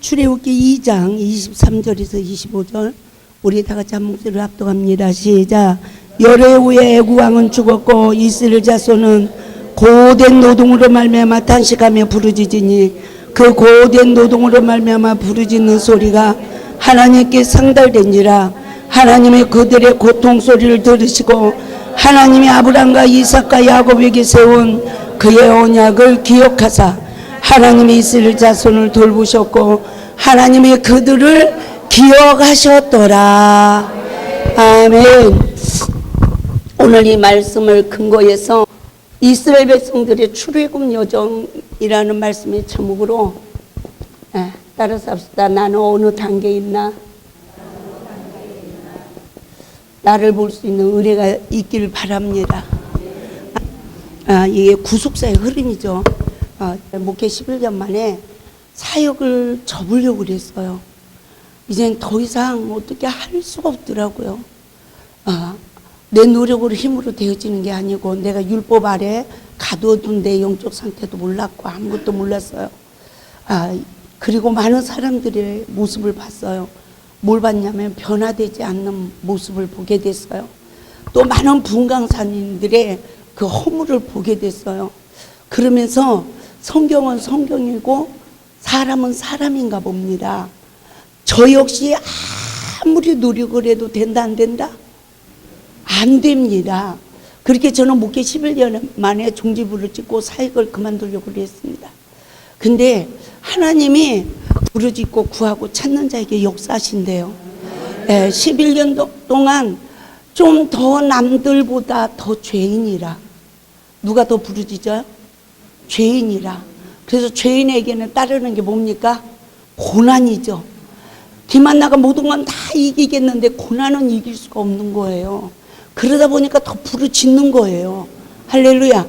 출애굽기 2장 23절에서 25절 우리 다 같이 한 목소리로 합독합니다. 시작. 열흘 후에 애굽 왕은 죽었고 이스라엘 자손은 고된 노동으로 말미암아 탄식하며 부르짖으니 그 고된 노동으로 말미암아 부르짖는 소리가 하나님께 상달된지라. 하나님의 그들의 고통 소리를 들으시고 하나님이 아브람과 이삭과 야곱에게 세운 그의 언약을 기억하사 하나님이 이스라엘 자손을 돌보셨고 하나님이 그들을 기억하셨더라. 아멘. 오늘 이 말씀을 근거해서 이스라엘 백성들의 출애굽 여정이라는 말씀의 제목으로 따라서 합시다. 나는 어느 단계에 있나? 나를 볼 수 있는 은혜가 있기를 바랍니다. 이게 구속사의 흐름이죠. 목회 11년 만에 사역을 접으려고 그랬어요. 이젠 더 이상 어떻게 할 수가 없더라고요. 내 노력으로 힘으로 되어지는 게 아니고 내가 율법 아래 가둬둔 내 영적 상태도 몰랐고 아무것도 몰랐어요. 그리고 많은 사람들의 모습을 봤어요. 뭘 봤냐면 변화되지 않는 모습을 보게 됐어요. 또 많은 분강산인들의 그 허물을 보게 됐어요. 그러면서 성경은 성경이고 사람은 사람인가 봅니다. 저 역시 아무리 노력을 해도 된다 안 된다? 안 됩니다. 그렇게 저는 목회 11년 만에 종지부를 찍고 사역을 그만두려고 했습니다. 근데 하나님이 부르짖고 구하고 찾는 자에게 역사하신대요. 11년 동안 좀 더 남들보다 더 죄인이라. 누가 더 부르짖어요? 죄인이라. 그래서 죄인에게는 따르는 게 뭡니까? 고난이죠. 기만나가 모든 건 다 이기겠는데 고난은 이길 수가 없는 거예요. 그러다 보니까 더 부르짖는 거예요. 할렐루야.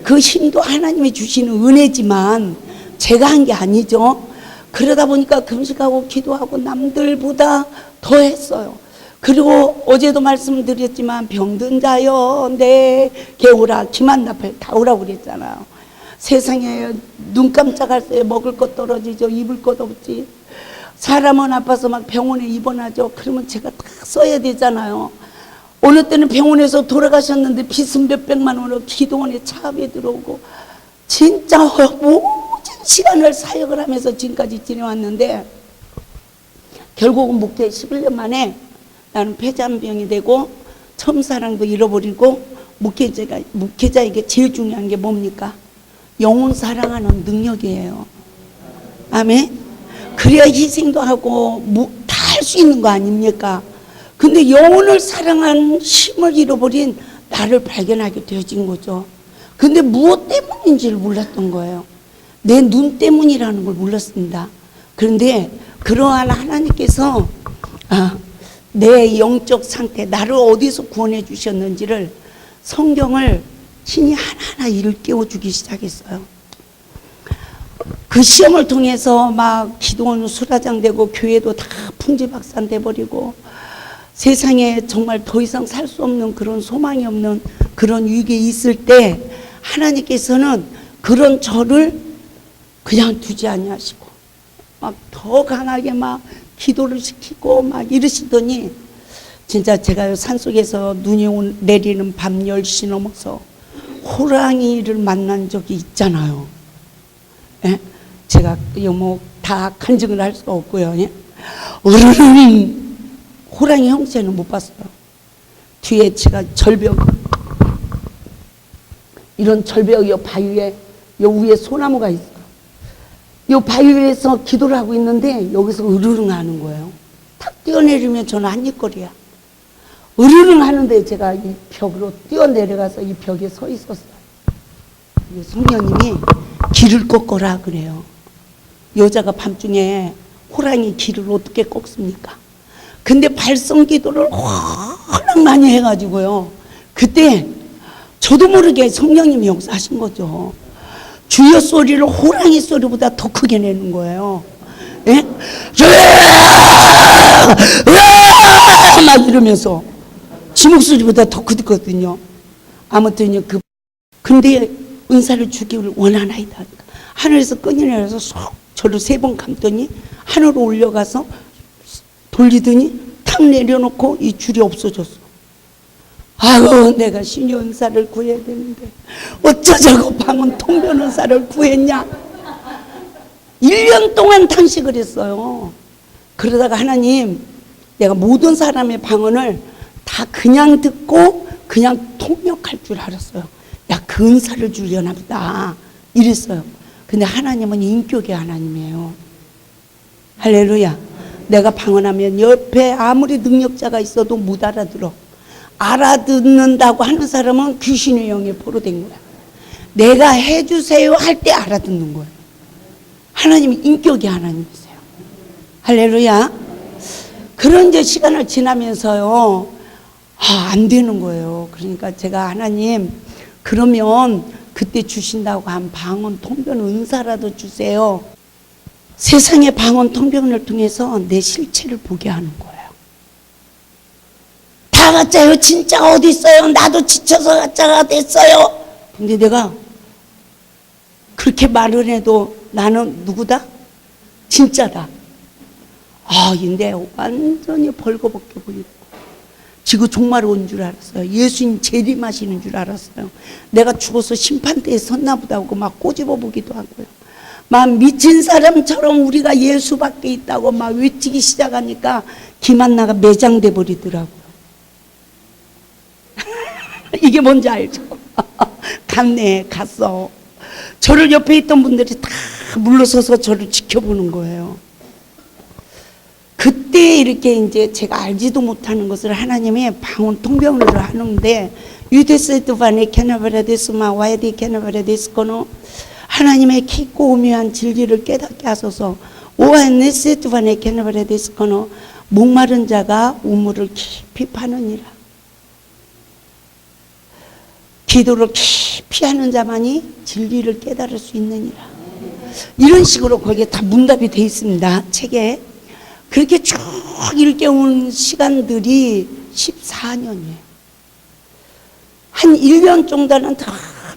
그 힘도 하나님이 주시는 은혜지만 제가 한 게 아니죠. 그러다 보니까 금식하고 기도하고 남들보다 더 했어요. 그리고 어제도 말씀드렸지만 병든 자여 내게 오라. 기만나팔 다 오라고 그랬잖아요. 세상에 눈 깜짝할 새 먹을 것 떨어지죠. 입을 것 없지. 사람은 아파서 막 병원에 입원하죠. 그러면 제가 다 써야 되잖아요. 어느 때는 병원에서 돌아가셨는데 빚은 몇백만 원으로 기도원에 차압에 들어오고 진짜 모든 시간을 사역을 하면서 지금까지 지내왔는데 결국은 목회 11년 만에 나는 폐잔병이 되고 첫사랑도 잃어버리고 목회자에게 제일 중요한 게 뭡니까? 영혼 사랑하는 능력이에요. 아멘. 그래야 희생도 하고 다 할 수 있는 거 아닙니까? 근데 영혼을 사랑한 힘을 잃어버린 나를 발견하게 되어진 거죠. 근데 무엇 때문인지를 몰랐던 거예요. 내 눈 때문이라는 걸 몰랐습니다. 그런데 그러한 하나님께서 내 영적 상태, 나를 어디서 구원해 주셨는지를 성경을 신이 하나하나 일깨워주기 시작했어요. 그 시험을 통해서 막 기도원 수라장 되고 교회도 다 풍지박산 돼버리고 세상에 정말 더 이상 살 수 없는 그런 소망이 없는 그런 위기에 있을 때 하나님께서는 그런 저를 그냥 두지 아니하시고 막 더 강하게 막 기도를 시키고 막 이러시더니 진짜 제가 산속에서 눈이 내리는 밤 10시 넘어서 호랑이를 만난 적이 있잖아요. 예? 제가 뭐 다 간증을 할 수가 없고요. 예? 으르릉 호랑이 형체는 못 봤어요. 뒤에 제가 절벽, 이런 절벽 요 바위에 요 위에 소나무가 있어요. 요 바위에서 기도를 하고 있는데 여기서 으르릉 하는 거예요. 탁 뛰어내리면 저는 한입거리야. 으르릉 하는데 제가 이 벽으로 뛰어내려가서 이 벽에 서 있었어요. 성령님이 길을 꺾어라 그래요. 여자가 밤중에 호랑이 길을 어떻게 꺾습니까? 근데 발성 기도를 워낙 많이 해가지고요. 그때 저도 모르게 성령님이 역사하신 거죠. 주여 소리를 호랑이 소리보다 더 크게 내는 거예요. 예? 막 이러면서 지 목소리보다 더 크거든요. 아무튼 근데 은사를 주기를 원하나이다. 하늘에서 끈이 내려서 쏙 저를 3번 감더니 하늘로 올려가서 돌리더니 탁 내려놓고 이 줄이 없어졌어. 아유, 내가 신의 은사를 구해야 되는데 어쩌자고 방언 통변 은사를 구했냐. 1년 동안 탄식을 했어요. 그러다가 하나님, 내가 모든 사람의 방언을 다 그냥 듣고 그냥 통역할 줄 알았어요. 야, 그 은사를 주려나 보다 이랬어요. 근데 하나님은 인격의 하나님이에요. 할렐루야. 내가 방언하면 옆에 아무리 능력자가 있어도 못 알아들어. 알아듣는다고 하는 사람은 귀신의 영에 포로된 거야. 내가 해주세요 할 때 알아듣는 거예요. 하나님이 인격의 하나님이세요. 할렐루야. 그런 이제 시간을 지나면서요, 안 되는 거예요. 그러니까 제가 하나님, 그러면 그때 주신다고 한 방언 통변 은사라도 주세요. 세상의 방언 통변을 통해서 내 실체를 보게 하는 거예요. 다 가짜요. 진짜가 어디 있어요. 나도 지쳐서 가짜가 됐어요. 근데 내가 그렇게 말을 해도 나는 누구다? 진짜다. 근데 완전히 벌거벗게 보이고 지구 종말이 온 줄 알았어요. 예수님 재림하시는 줄 알았어요. 내가 죽어서 심판대에 섰나 보다 하고 막 꼬집어 보기도 하고요. 막 미친 사람처럼 우리가 예수 밖에 있다고 막 외치기 시작하니까 김한나가 매장돼 버리더라고요. 이게 뭔지 알죠? 갔네, 갔어. 저를 옆에 있던 분들이 다 물러서서 저를 지켜보는 거예요. 그때 이렇게 이제 제가 알지도 못하는 것을 하나님이 방언 통변으로 하는데, 유대세드반의 캐나바라데스마 와이디 캐나바라데스코노, 하나님의 깊고 오묘한 진리를 깨닫게 하소서. 오하네세드반의 캐나바라데스코노, 목마른 자가 우물을 깊이 파느니라. 기도를 깊이 하는 자만이 진리를 깨달을 수 있느니라. 이런 식으로 거기에 다 문답이 되어 있습니다, 책에. 그렇게 쭉 읽어온 시간들이 14년이에요. 한 1년 정도는 다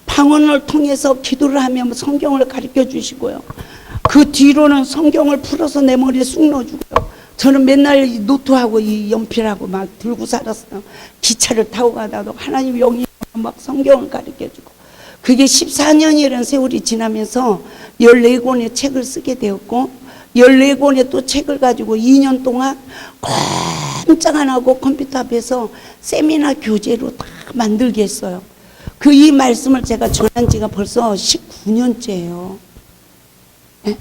방언을 통해서 기도를 하며 성경을 가르쳐 주시고요. 그 뒤로는 성경을 풀어서 내 머리에 쑥 넣어주고요. 저는 맨날 노트하고 이 연필하고 막 들고 살았어요. 기차를 타고 가다도 하나님 영이 막 성경을 가르쳐주고. 그게 14년이라는 세월이 지나면서 14권의 책을 쓰게 되었고, 14권의 또 책을 가지고 2년 동안 꼼짝 안 하고 컴퓨터 앞에서 세미나 교재로 다 만들게 했어요. 그 이 말씀을 제가 전한 지가 벌써 19년째예요. 네?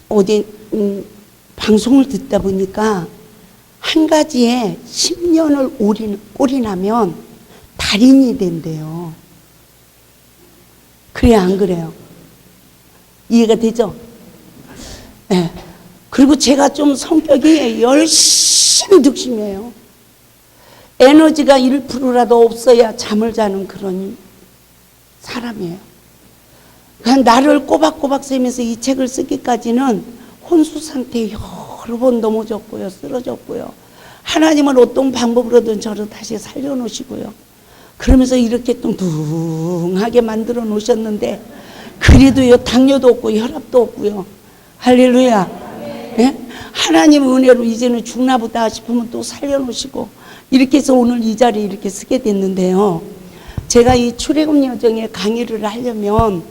어디 방송을 듣다 보니까 한 가지에 10년을 올인하면 달인이 된대요. 그래, 안 그래요? 이해가 되죠? 네. 그리고 제가 좀 성격이 열심히 득심해요. 에너지가 1%라도 없어야 잠을 자는 그런 사람이에요. 그러니까 나를 꼬박꼬박 세면서 이 책을 쓰기까지는 혼수 상태에 여러 번 넘어졌고요, 쓰러졌고요. 하나님은 어떤 방법으로든 저를 다시 살려놓으시고요. 그러면서 이렇게 뚱뚱하게 만들어 놓으셨는데, 그래도요, 당뇨도 없고 혈압도 없고요. 할렐루야. 네? 하나님 은혜로 이제는 죽나 보다 싶으면 또 살려놓으시고, 이렇게 해서 오늘 이 자리에 이렇게 쓰게 됐는데요. 제가 이 출애굽 여정에 강의를 하려면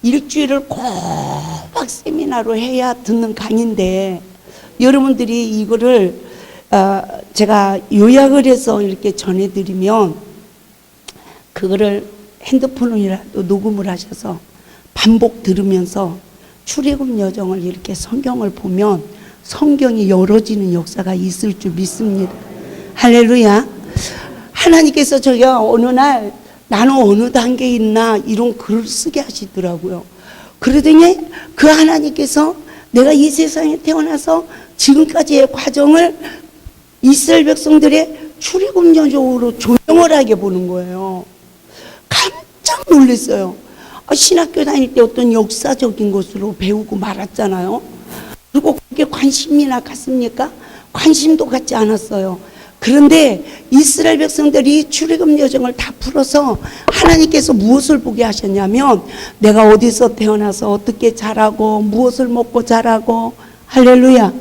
일주일을 꼬박 세미나로 해야 듣는 강의인데, 여러분들이 이거를 제가 요약을 해서 이렇게 전해드리면 그거를 핸드폰이라도 녹음을 하셔서 반복 들으면서 출애굽 여정을 이렇게 성경을 보면 성경이 열어지는 역사가 있을 줄 믿습니다. 할렐루야. 하나님께서 저기가 어느 날 나는 어느 단계에 있나 이런 글을 쓰게 하시더라고요. 그러더니 그 하나님께서 내가 이 세상에 태어나서 지금까지의 과정을 이스라엘 백성들의 출애굽 여정으로 조명을 하게 보는 거예요. 깜짝 놀랐어요. 신학교 다닐 때 어떤 역사적인 것으로 배우고 말았잖아요. 그리고 그게 관심이나 갔습니까? 관심도 갖지 않았어요. 그런데 이스라엘 백성들이 출애굽 여정을 다 풀어서 하나님께서 무엇을 보게 하셨냐면, 내가 어디서 태어나서 어떻게 자라고 무엇을 먹고 자라고, 할렐루야.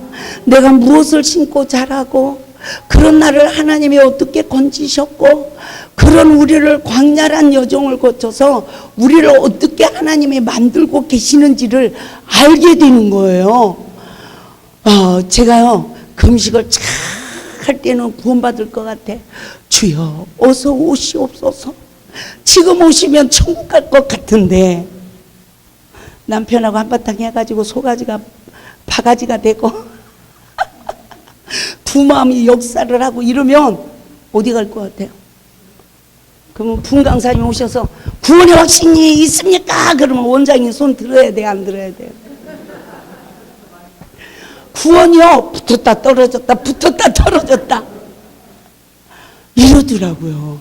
내가 무엇을 신고 자라고 그런 나를 하나님이 어떻게 건지셨고 그런 우리를 광야란 여정을 거쳐서 우리를 어떻게 하나님이 만들고 계시는지를 알게 되는 거예요. 제가요 금식을 잘 할 때는 구원받을 것 같아. 주여 어서 오시옵소서. 지금 오시면 천국 갈 것 같은데 남편하고 한바탕 해가지고 소가지가 바가지가 되고 두 마음이 역사를 하고 이러면 어디 갈 것 같아요? 그러면 분강사님 오셔서 구원의 확신이 있습니까? 그러면 원장님 손 들어야 돼, 안 들어야 돼? 구원이요 붙었다 떨어졌다 붙었다 떨어졌다 이러더라고요.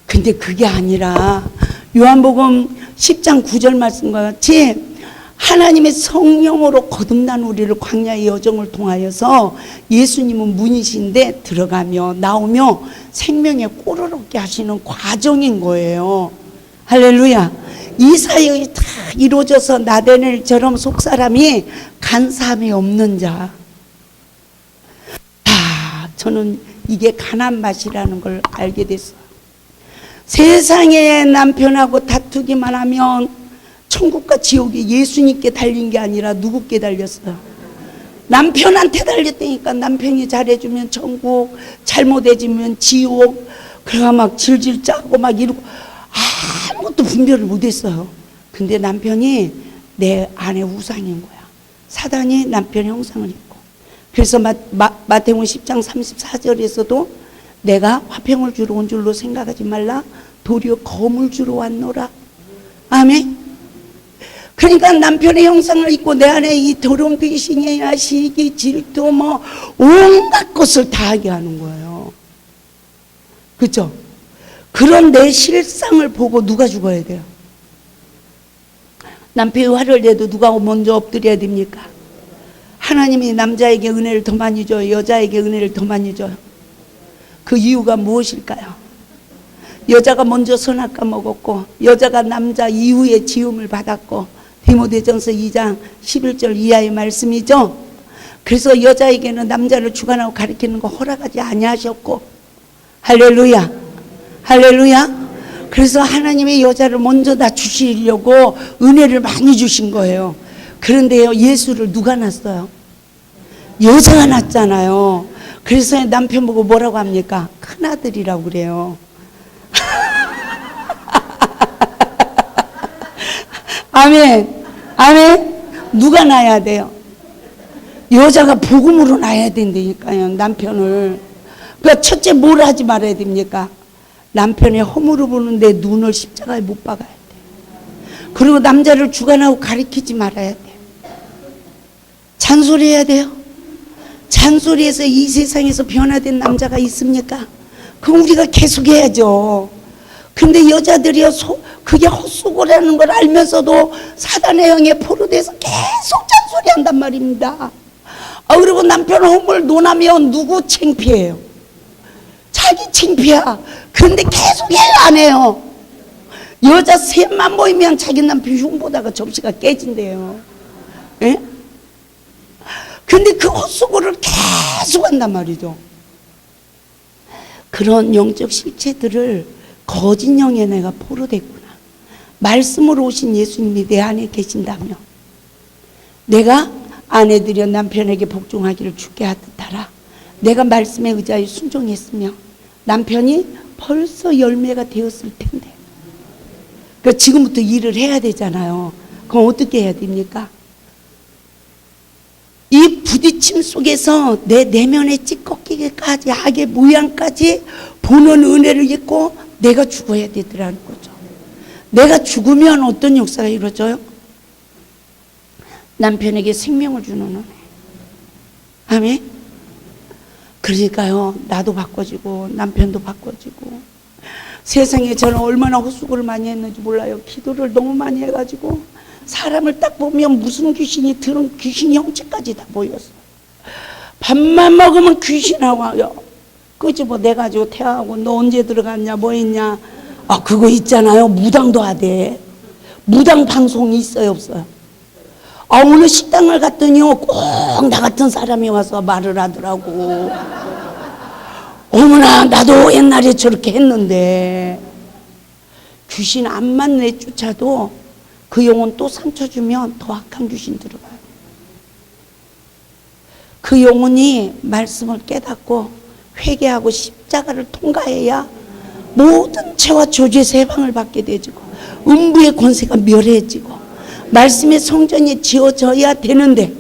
근데 그게 아니라 요한복음 10장 9절 말씀과 같이 하나님의 성령으로 거듭난 우리를 광야의 여정을 통하여서 예수님은 문이신데 들어가며 나오며 생명의 꼴을 얻게 하시는 과정인 거예요. 할렐루야. 이 사역이 다 이루어져서 나다나엘처럼 속사람이 간사함이 없는 자. 저는 이게 가난 맛이라는 걸 알게 됐어요. 세상에 남편하고 다투기만 하면 천국과 지옥이 예수님께 달린 게 아니라 누구께 달렸어요? 남편한테 달렸다니까. 남편이 잘해주면 천국, 잘못해주면 지옥. 그래가 막 질질 짜고 막 이러고 아무것도 분별을 못했어요. 근데 남편이 내 안의 우상인 거야. 사단이 남편의 형상을 입고. 그래서 마태복음 10장 34절에서도 내가 화평을 주러 온 줄로 생각하지 말라. 도리어 검을 주러 왔노라. 아멘. 그러니까 남편의 형상을 입고 내 안에 이 더러운 귀신이나 시기, 질투 뭐 온갖 것을 다 하게 하는 거예요. 그렇죠? 그런 내 실상을 보고 누가 죽어야 돼요? 남편이 화를 내도 누가 먼저 엎드려야 됩니까? 하나님이 남자에게 은혜를 더 많이 줘요? 여자에게 은혜를 더 많이 줘요? 그 이유가 무엇일까요? 여자가 먼저 선악과 먹었고 여자가 남자 이후에 지음을 받았고 디모데전서 2장 11절 이하의 말씀이죠. 그래서 여자에게는 남자를 주관하고 가리키는 거 허락하지 아니하셨고 할렐루야 할렐루야. 그래서 하나님이 여자를 먼저 낮추시려고 은혜를 많이 주신 거예요. 그런데요 예수를 누가 낳았어요? 여자가 낳았잖아요. 그래서 남편 보고 뭐라고 합니까? 큰아들이라고 그래요. 아멘 아멘. 누가 낳아야 돼요? 여자가 복음으로 낳아야 된다니까요 남편을. 그러니까 첫째 뭘 하지 말아야 됩니까? 남편의 허물을 보는데 눈을 십자가에 못 박아야 돼. 그리고 남자를 주관하고 가리키지 말아야 돼. 잔소리해야 돼요. 잔소리해서 이 세상에서 변화된 남자가 있습니까? 그럼 우리가 계속 해야죠. 근데 여자들이요 그게 헛수고라는 걸 알면서도 사단의 영에 포로돼서 계속 잔소리한단 말입니다. 그리고 남편 허물 논하면 누구 창피해요? 자기 창피야. 근데 계속 해요 안 해요? 여자 셋만 모이면 자기 남편 흉보다가 접시가 깨진대요. 예? 근데 그 헛수고를 계속 한단 말이죠. 그런 영적 실체들을 거짓 영에 내가 포로됐구나. 말씀으로 오신 예수님이 내 안에 계신다며 내가 아내들여 남편에게 복종하기를 주께 하듯 하라. 내가 말씀에 의지하여 순종했으며 남편이 벌써 열매가 되었을 텐데 그러니까 지금부터 일을 해야 되잖아요. 그럼 어떻게 해야 됩니까? 이 부딪힘 속에서 내 내면의 찌꺼기까지 악의 모양까지 보는 은혜를 입고 내가 죽어야 되더라는 거죠. 내가 죽으면 어떤 역사가 이루어져요? 남편에게 생명을 주는 은혜. 아멘. 그러니까요 나도 바꿔지고 남편도 바꿔지고 세상에 저는 얼마나 헛수고를 많이 했는지 몰라요. 기도를 너무 많이 해가지고 사람을 딱 보면 무슨 귀신이 들은 귀신 형체까지 다 보였어요. 밥만 먹으면 귀신하고 와요. 끄집어 내가지고 태하고 너 언제 들어갔냐 뭐 했냐. 그거 있잖아요. 무당도 하대. 무당 방송이 있어요 없어요? 어느 식당을 갔더니요, 꼭 나 같은 사람이 와서 말을 하더라고. 어머나, 나도 옛날에 저렇게 했는데. 귀신 암만 내쫓아도 그 영혼 또 상처 주면 더 악한 귀신 들어가요. 그 영혼이 말씀을 깨닫고 회개하고 십자가를 통과해야 모든 죄와 저주에서 해방을 받게 되지고 음부의 권세가 멸해지고 말씀의 성전이 지어져야 되는데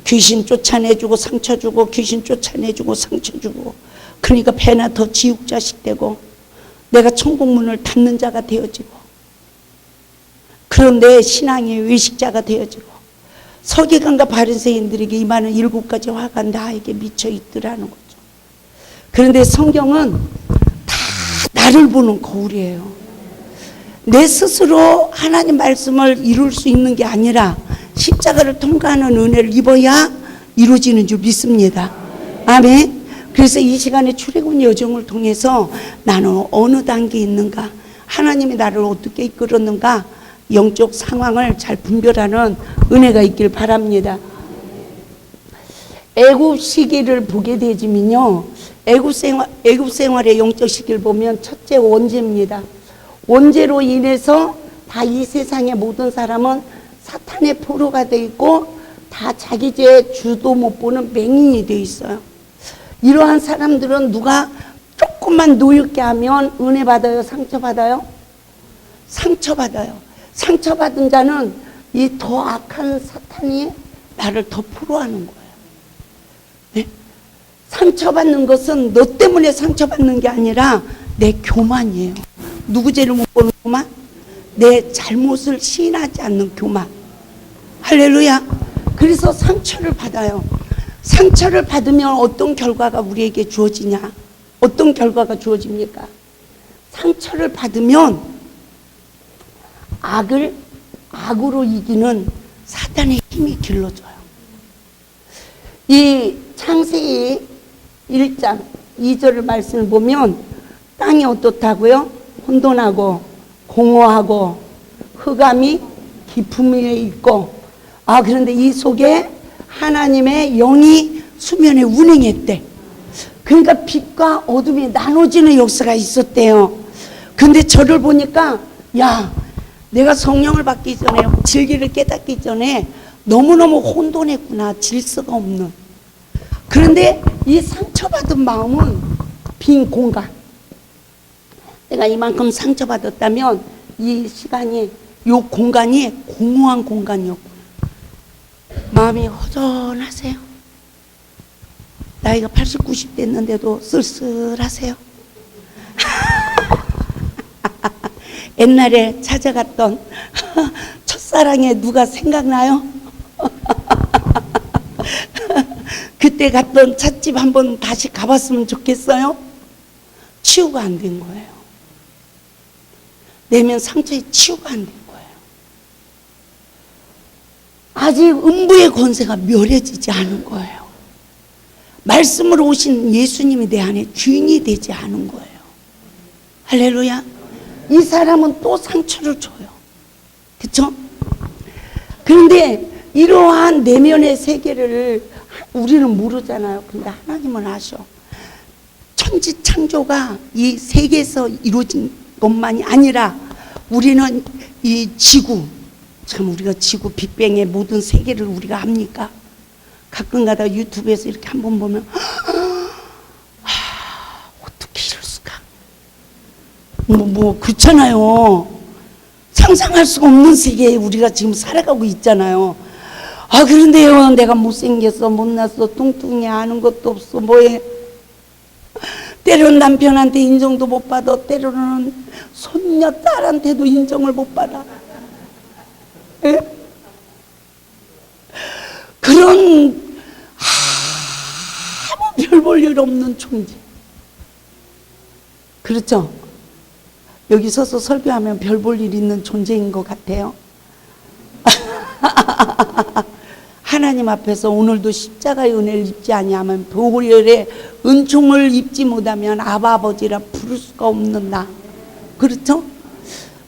귀신 쫓아내주고 상처 주고 귀신 쫓아내주고 상처 주고 그러니까 배나 더 지옥자식 되고 내가 천국문을 닫는 자가 되어지고 그런데 신앙의 외식자가 되어지고 서기관과 바리새인들에게 임하는 7가지 화가 나에게 미쳐 있더라는 거죠. 그런데 성경은 다 나를 보는 거울이에요. 내 스스로 하나님 말씀을 이룰 수 있는 게 아니라 십자가를 통과하는 은혜를 입어야 이루어지는 줄 믿습니다. 아멘. 그래서 이 시간에 출애굽 여정을 통해서 나는 어느 단계에 있는가, 하나님이 나를 어떻게 이끌었는가, 영적 상황을 잘 분별하는 은혜가 있길 바랍니다. 애굽 시기를 보게 되지면요, 애굽 생활의 영적 시기를 보면 첫째 원죄입니다. 원죄로 인해서 다 이 세상의 모든 사람은 사탄의 포로가 되어 있고 다 자기 죄 주도 못 보는 맹인이 되어 있어요. 이러한 사람들은 누가 조금만 노엽게 하면 은혜 받아요? 상처 받아요? 상처 받아요. 상처받은 자는 이 더 악한 사탄이 나를 더 포로하는 거예요. 네? 상처받는 것은 너 때문에 상처받는 게 아니라 내 교만이에요. 누구 죄를 못 보는 교만? 내 잘못을 시인하지 않는 교만. 할렐루야. 그래서 상처를 받아요. 상처를 받으면 어떤 결과가 우리에게 주어지냐? 어떤 결과가 주어집니까? 상처를 받으면 악으로 이기는 사탄의 힘이 길러져요. 이 창세기 1장 2절 말씀을 보면 땅이 어떻다고요? 혼돈하고 공허하고 흑암이 깊음 위에 있고, 그런데 이 속에 하나님의 영이 수면에 운행했대. 그러니까 빛과 어둠이 나눠지는 역사가 있었대요. 근데 저를 보니까 야, 내가 성령을 받기 전에 진리를 깨닫기 전에 너무너무 혼돈했구나. 질서가 없는. 그런데 이 상처받은 마음은 빈 공간. 내가 이만큼 상처받았다면 이 시간이, 이 공간이 공허한 공간이었구나. 마음이 허전하세요? 나이가 80, 90 됐는데도 쓸쓸하세요? 옛날에 찾아갔던 첫사랑에 누가 생각나요? 그때 갔던 찻집 한번 다시 가봤으면 좋겠어요? 치유가 안 된 거예요. 내면 상처에 치유가 안 된 거예요. 아직 음부의 권세가 멸해지지 않은 거예요. 말씀으로 오신 예수님이 내 안에 주인이 되지 않은 거예요. 할렐루야. 이 사람은 또 상처를 줘요. 그렇죠? 그런데 이러한 내면의 세계를 우리는 모르잖아요. 근데 하나님은 아셔. 천지 창조가 이 세계에서 이루어진 것만이 아니라 우리는 이 지구, 참 우리가 지구 빅뱅의 모든 세계를 우리가 압니까? 가끔가다 유튜브에서 이렇게 한번 보면 어떻게 이럴 수가? 그렇잖아요. 상상할 수가 없는 세계에 우리가 지금 살아가고 있잖아요. 그런데요, 내가 못생겼어, 못났어, 뚱뚱해, 아는 것도 없어, 뭐해. 때로는 남편한테 인정도 못 받아, 때로는 손녀 딸한테도 인정을 못 받아. 에? 그런 아무 별 볼 일 없는 존재. 그렇죠? 여기 서서 설교하면 별 볼 일 있는 존재인 것 같아요. 하나님 앞에서 오늘도 십자가의 은혜를 입지 아니하면 보혈의 은총을 입지 못하면 아바 아버지라 부를 수가 없는 나. 그렇죠?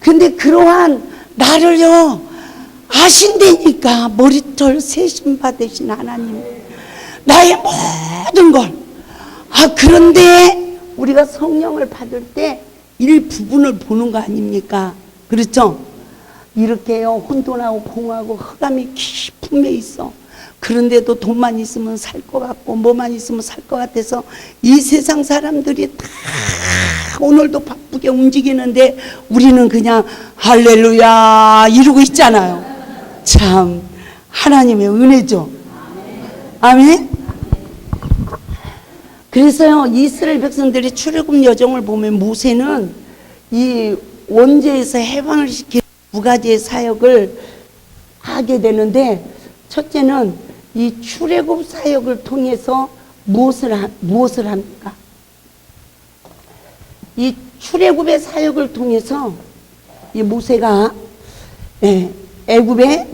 근데 그러한 나를요, 아신다니까. 머리털 세심 받으신 하나님, 나의 모든 걸. 그런데 우리가 성령을 받을 때 일부분을 보는 거 아닙니까? 그렇죠? 이렇게요, 혼돈하고 공하고 흑암이 깊은 데 있어. 그런데도 돈만 있으면 살 것 같고 뭐만 있으면 살 것 같아서 이 세상 사람들이 다 오늘도 바쁘게 움직이는데 우리는 그냥 할렐루야 이러고 있잖아요. 참 하나님의 은혜죠. 아멘. 그래서요, 이스라엘 백성들이 출애굽 여정을 보면 모세는 이 원죄에서 해방을 시키는 두 가지의 사역을 하게 되는데, 첫째는 이 출애굽 사역을 통해서 무엇을 합니까? 이 출애굽의 사역을 통해서 이 모세가 애굽의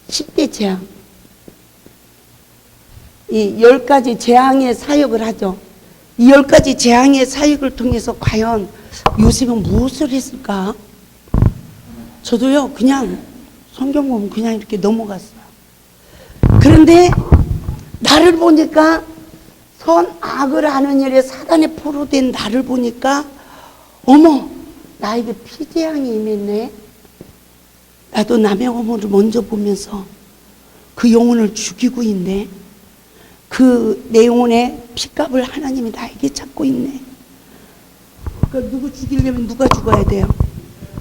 10대 재앙, 이 10가지 재앙의 사역을 하죠. 이 10가지 재앙의 사역을 통해서 과연 요셉은 무엇을 했을까? 저도요, 그냥 성경 보면 그냥 이렇게 넘어갔어요. 그런데 나를 보니까 선악을 하는 일에 사단의 포로된 나를 보니까 어머, 나에게 피재앙이 임했네. 나도 남의 어머를 먼저 보면서 그 영혼을 죽이고 있네. 그 내 영혼의 핏값을 하나님이 나에게 찾고 있네. 그러니까 누구 죽이려면 누가 죽어야 돼요?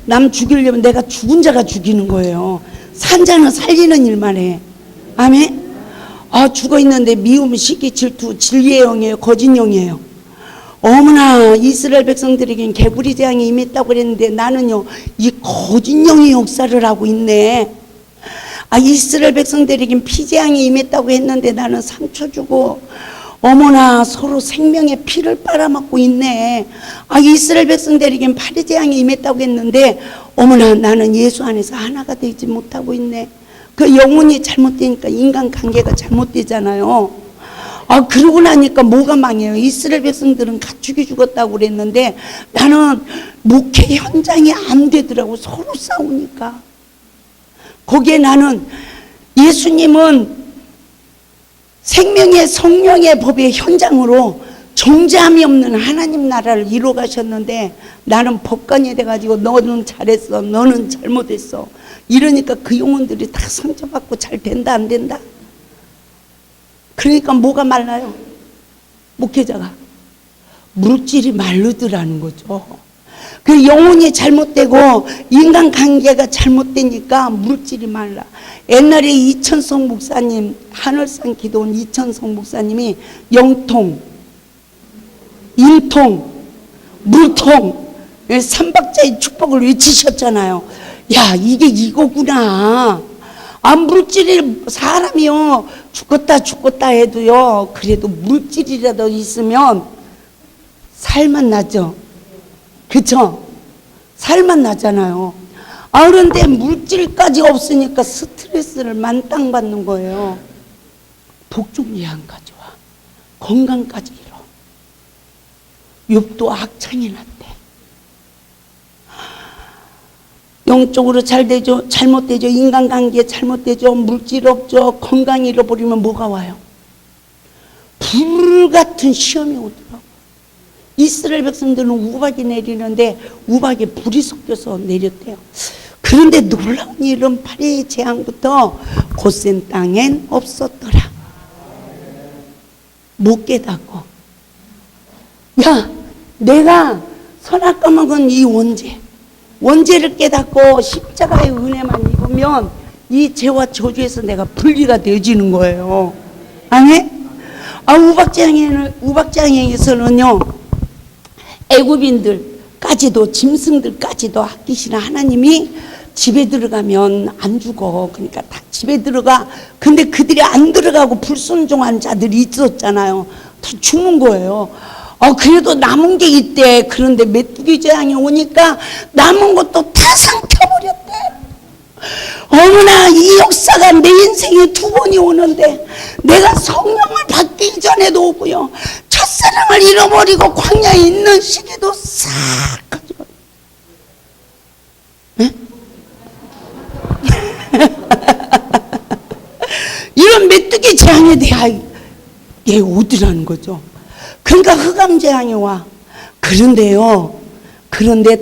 남 죽이려면 내가 죽은 자가 죽이는 거예요. 산 자는 살리는 일만 해. 아멘? 죽어 있는데 미움, 시기, 질투, 진리의 영이에요? 거짓 영이에요? 어머나, 이스라엘 백성들에겐 개구리 재앙이 임했다고 그랬는데 나는요, 이 거짓 영의 역사를 하고 있네. 이스라엘 백성들에겐 피재앙이 임했다고 했는데 나는 상처 주고, 어머나, 서로 생명의 피를 빨아먹고 있네. 이스라엘 백성들에겐 파리재앙이 임했다고 했는데 어머나, 나는 예수 안에서 하나가 되지 못하고 있네. 그 영혼이 잘못되니까 인간관계가 잘못되잖아요. 그러고 나니까 뭐가 망해요? 이스라엘 백성들은 가축이 죽었다고 그랬는데 나는 목회 현장이 안 되더라고. 서로 싸우니까. 거기에 나는 예수님은 생명의 성령의 법의 현장으로 정죄함이 없는 하나님 나라를 이루어 가셨는데 나는 법관이 돼가지고 너는 잘했어, 너는 잘못했어 이러니까 그 영혼들이 다 상처받고 잘 된다 안 된다. 그러니까 뭐가 말라요? 목회자가 물질이 마르더라는 거죠. 그 영혼이 잘못되고 인간관계가 잘못되니까 물질이 말라. 옛날에 이천성 목사님, 하늘산 기도원 이천성 목사님이 영통, 인통, 물통, 삼박자의 축복을 외치셨잖아요. 야, 이게 이거구나. 물질이 사람이요 죽었다 해도요, 그래도 물질이라도 있으면 살만 나죠. 그쵸? 살만 나잖아요. 그런데 물질까지 없으니까 스트레스를 만땅 받는 거예요. 복종 예언까지 와. 건강까지 잃어. 욥도 악창이 났대. 영적으로 잘 되죠? 잘못되죠? 인간관계 잘못되죠? 물질 없죠? 건강 잃어버리면 뭐가 와요? 불같은 시험이 오더라고. 이스라엘 백성들은 우박이 내리는데 우박에 불이 섞여서 내렸대요. 그런데 놀라운 일은 파리의 재앙부터 고센 땅엔 없었더라. 못 깨닫고, 야, 내가 선악과 먹은 이 원죄를 깨닫고 십자가의 은혜만 입으면 이 죄와 저주에서 내가 분리가 되어지는 거예요. 아멘? 우박장에서는요, 애굽인들까지도, 짐승들까지도 아끼시는 하나님이 집에 들어가면 안 죽어. 그러니까 다 집에 들어가. 근데 그들이 안 들어가고 불순종한 자들이 있었잖아요. 다 죽는 거예요. 그래도 남은 게 있대. 그런데 메뚜기 재앙이 오니까 남은 것도 다 삼켜버렸대. 어머나, 이 역사가 내 인생에 두 번이 오는데 내가 성령을 받기 전에도 오고요, 첫사랑을 잃어버리고 광야에 있는 시기도 싹 가져가. 네? 그러니 내가 얘 어디라는 거죠. 그러니까 흑암재앙이 와. 그런데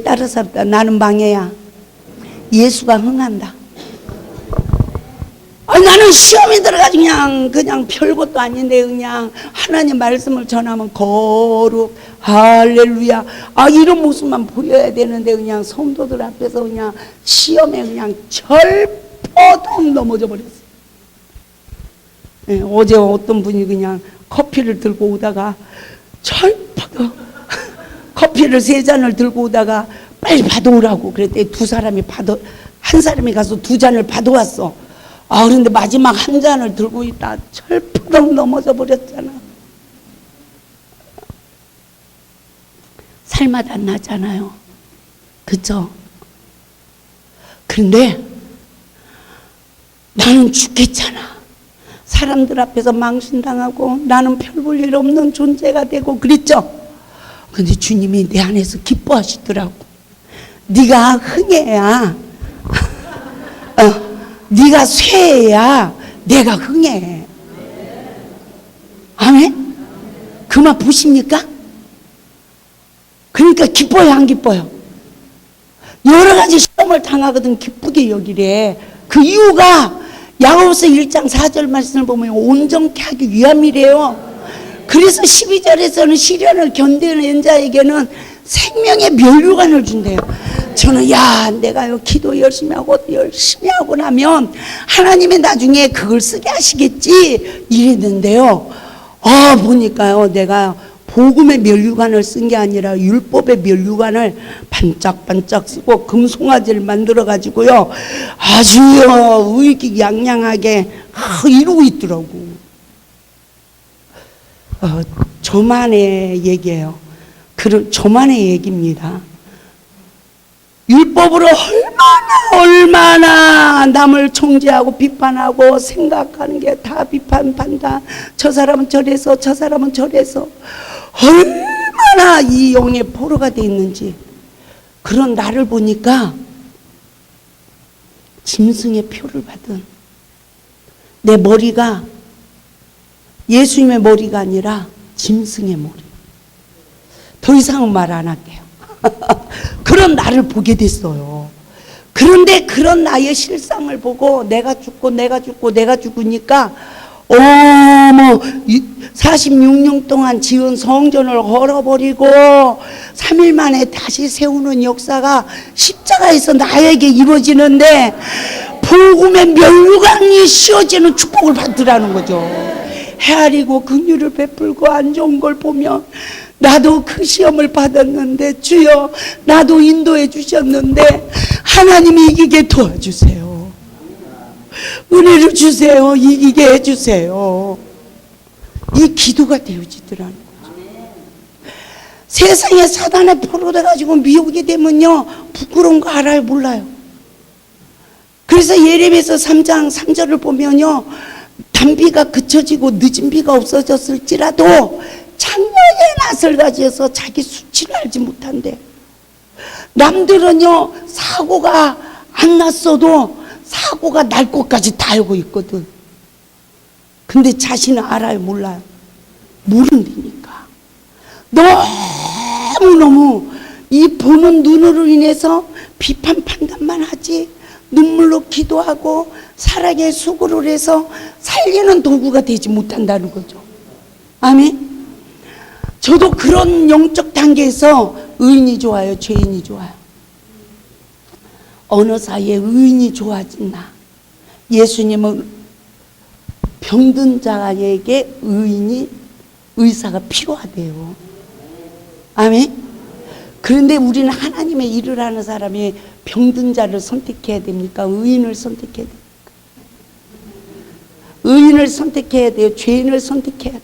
따라서 나는 망해야 예수가 흥한다. 나는 시험에 들어가지고 그냥 별것도 아닌데 그냥 하나님 말씀을 전하면 거룩 할렐루야 이런 모습만 보여야 되는데 그냥 성도들 앞에서 그냥 시험에 그냥 절퍼덩 넘어져 버렸어요. 네, 어제 어떤 분이 그냥 커피를 들고 오다가 절퍼덩 커피를 3잔을 들고 오다가 빨리 받아오라고 그랬더니 한 사람이 가서 2잔을 받아왔어. 그런데 마지막 한 잔을 들고 있다 철푸덩 넘어져 버렸잖아. 살맛 안 나잖아요. 그쵸? 그런데 나는 죽겠잖아. 사람들 앞에서 망신당하고 나는 별 볼 일 없는 존재가 되고 그랬죠? 근데 주님이 내 안에서 기뻐하시더라고. 네가 흥해야 네가 쇠해야 내가 흥해. 아멘? 그 말 보십니까? 그러니까 기뻐요 안 기뻐요? 여러 가지 시험을 당하거든 기쁘게 여기래. 그 이유가 야고보서 1장 4절 말씀을 보면 온전케 하기 위함이래요. 그래서 12절에서는 시련을 견디는 자에게는 생명의 면류관을 준대요. 저는 내가 기도 열심히 하고 나면 하나님이 나중에 그걸 쓰게 하시겠지 이랬는데요. 보니까요 내가 복음의 면류관을 쓴 게 아니라 율법의 면류관을 반짝반짝 쓰고 금송아지를 만들어 가지고요 아주 의기양양하게 이루고 있더라고. 저만의 얘기예요. 저만의 얘기입니다. 율법으로 얼마나 남을 총재하고 비판하고 생각하는 게 다 비판 판단. 저 사람은 저래서 저 사람은 저래서 얼마나 이 영의 포로가 돼 있는지. 그런 나를 보니까 짐승의 표를 받은 내 머리가 예수님의 머리가 아니라 짐승의 머리. 더 이상은 말 안 할게요. 그런 나를 보게 됐어요. 그런데 그런 나의 실상을 보고 내가 죽으니까 46년 동안 지은 성전을 헐어버리고 3일 만에 다시 세우는 역사가 십자가에서 나에게 이루어지는데 복음의 면류관이 씌워지는 축복을 받으라는 거죠. 헤아리고 긍휼을 베풀고 안 좋은 걸 보면 나도 그 시험을 받았는데 주여 나도 인도해 주셨는데 하나님이 이기게 도와주세요. 은혜를 주세요. 이기게 해주세요. 이 기도가 되어지더라는 거죠. 세상에 사단에 포로돼 가지고 미혹이 되면요 부끄러운 거 알아요 몰라요? 그래서 예레미야서 3장 3절을 보면요 단비가 그쳐지고 늦은 비가 없어졌을지라도 창녀의 낯을 가지어서 자기 수치를 알지 못한대. 남들은요 사고가 안 났어도 사고가 날 것까지 다 알고 있거든. 근데 자신은 알아요 몰라요? 모른다니까. 너무너무 이 보는 눈으로 인해서 비판 판단만 하지 눈물로 기도하고 사랑의 수고를 해서 살리는 도구가 되지 못한다는 거죠. 아멘. 저도 그런 영적 단계에서 의인이 좋아요 죄인이 좋아요? 어느 사이에 의인이 좋아진 나. 예수님은 병든 자에게 의사가 필요하대요. 아멘. 그런데 우리는 하나님의 일을 하는 사람이 병든 자를 선택해야 됩니까? 의인을 선택해야 됩니까? 의인을 선택해야 돼요? 죄인을 선택해야 돼요?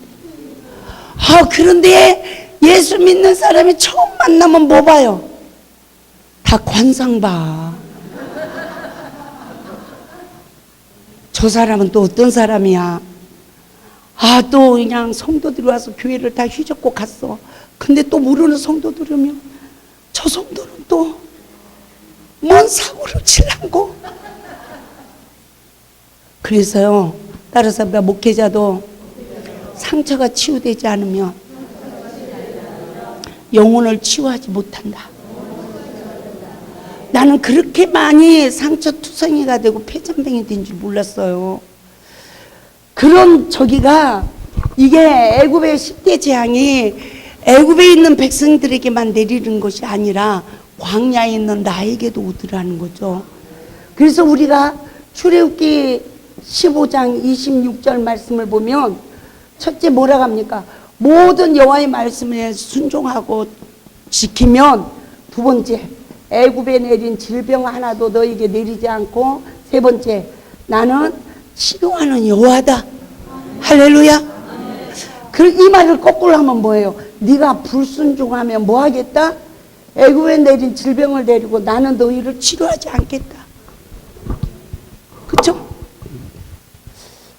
그런데 예수 믿는 사람이 처음 만나면 뭐 봐요? 다 관상 봐. 저 사람은 또 어떤 사람이야? 또 그냥 성도들이 와서 교회를 다 휘젓고 갔어. 근데 또 모르는 성도들이면 저 성도는 또 뭔 사고를 칠랑고. 그래서요, 따라서 목회자도 상처가 치유되지 않으면 영혼을 치유하지 못한다. 나는 그렇게 많이 상처투성이가 되고 폐잔병이 된 줄 몰랐어요. 그런 저기가 이게 애굽의 10대 재앙이 애굽에 있는 백성들에게만 내리는 것이 아니라 광야에 있는 나에게도 오더라는 거죠. 그래서 우리가 출애굽기 15장 26절 말씀을 보면 첫째 뭐라고 합니까? 모든 여호와의 말씀에 순종하고 지키면, 두 번째 애굽에 내린 질병 하나도 너에게 내리지 않고, 세 번째 나는 치료하는 여호와다. 할렐루야. 이 말을 거꾸로 하면 뭐예요? 네가 불순종하면 뭐 하겠다? 애굽에 내린 질병을 내리고 나는 너희를 치료하지 않겠다. 그렇죠?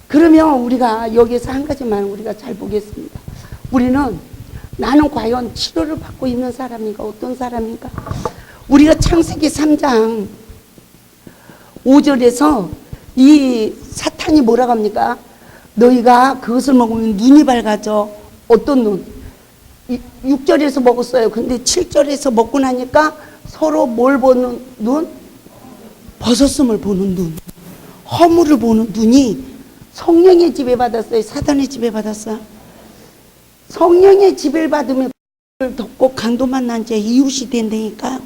그러면 우리가 여기서 한 가지만 우리가 잘 보겠습니다. 우리는 나는 과연 치료를 받고 있는 사람인가, 어떤 사람인가? 우리가 창세기 3장 5절에서 이 사탄이 뭐라고 합니까? 너희가 그것을 먹으면 눈이 밝아져. 어떤 눈? 6절에서 먹었어요. 근데 7절에서 먹고 나니까 서로 뭘 보는 눈? 벗었음을 보는 눈. 허물을 보는 눈이 성령의 지배받았어요? 사탄의 지배받았어요? 성령의 지배받으면 덮고 강도만 난 자 이웃이 된다니까요.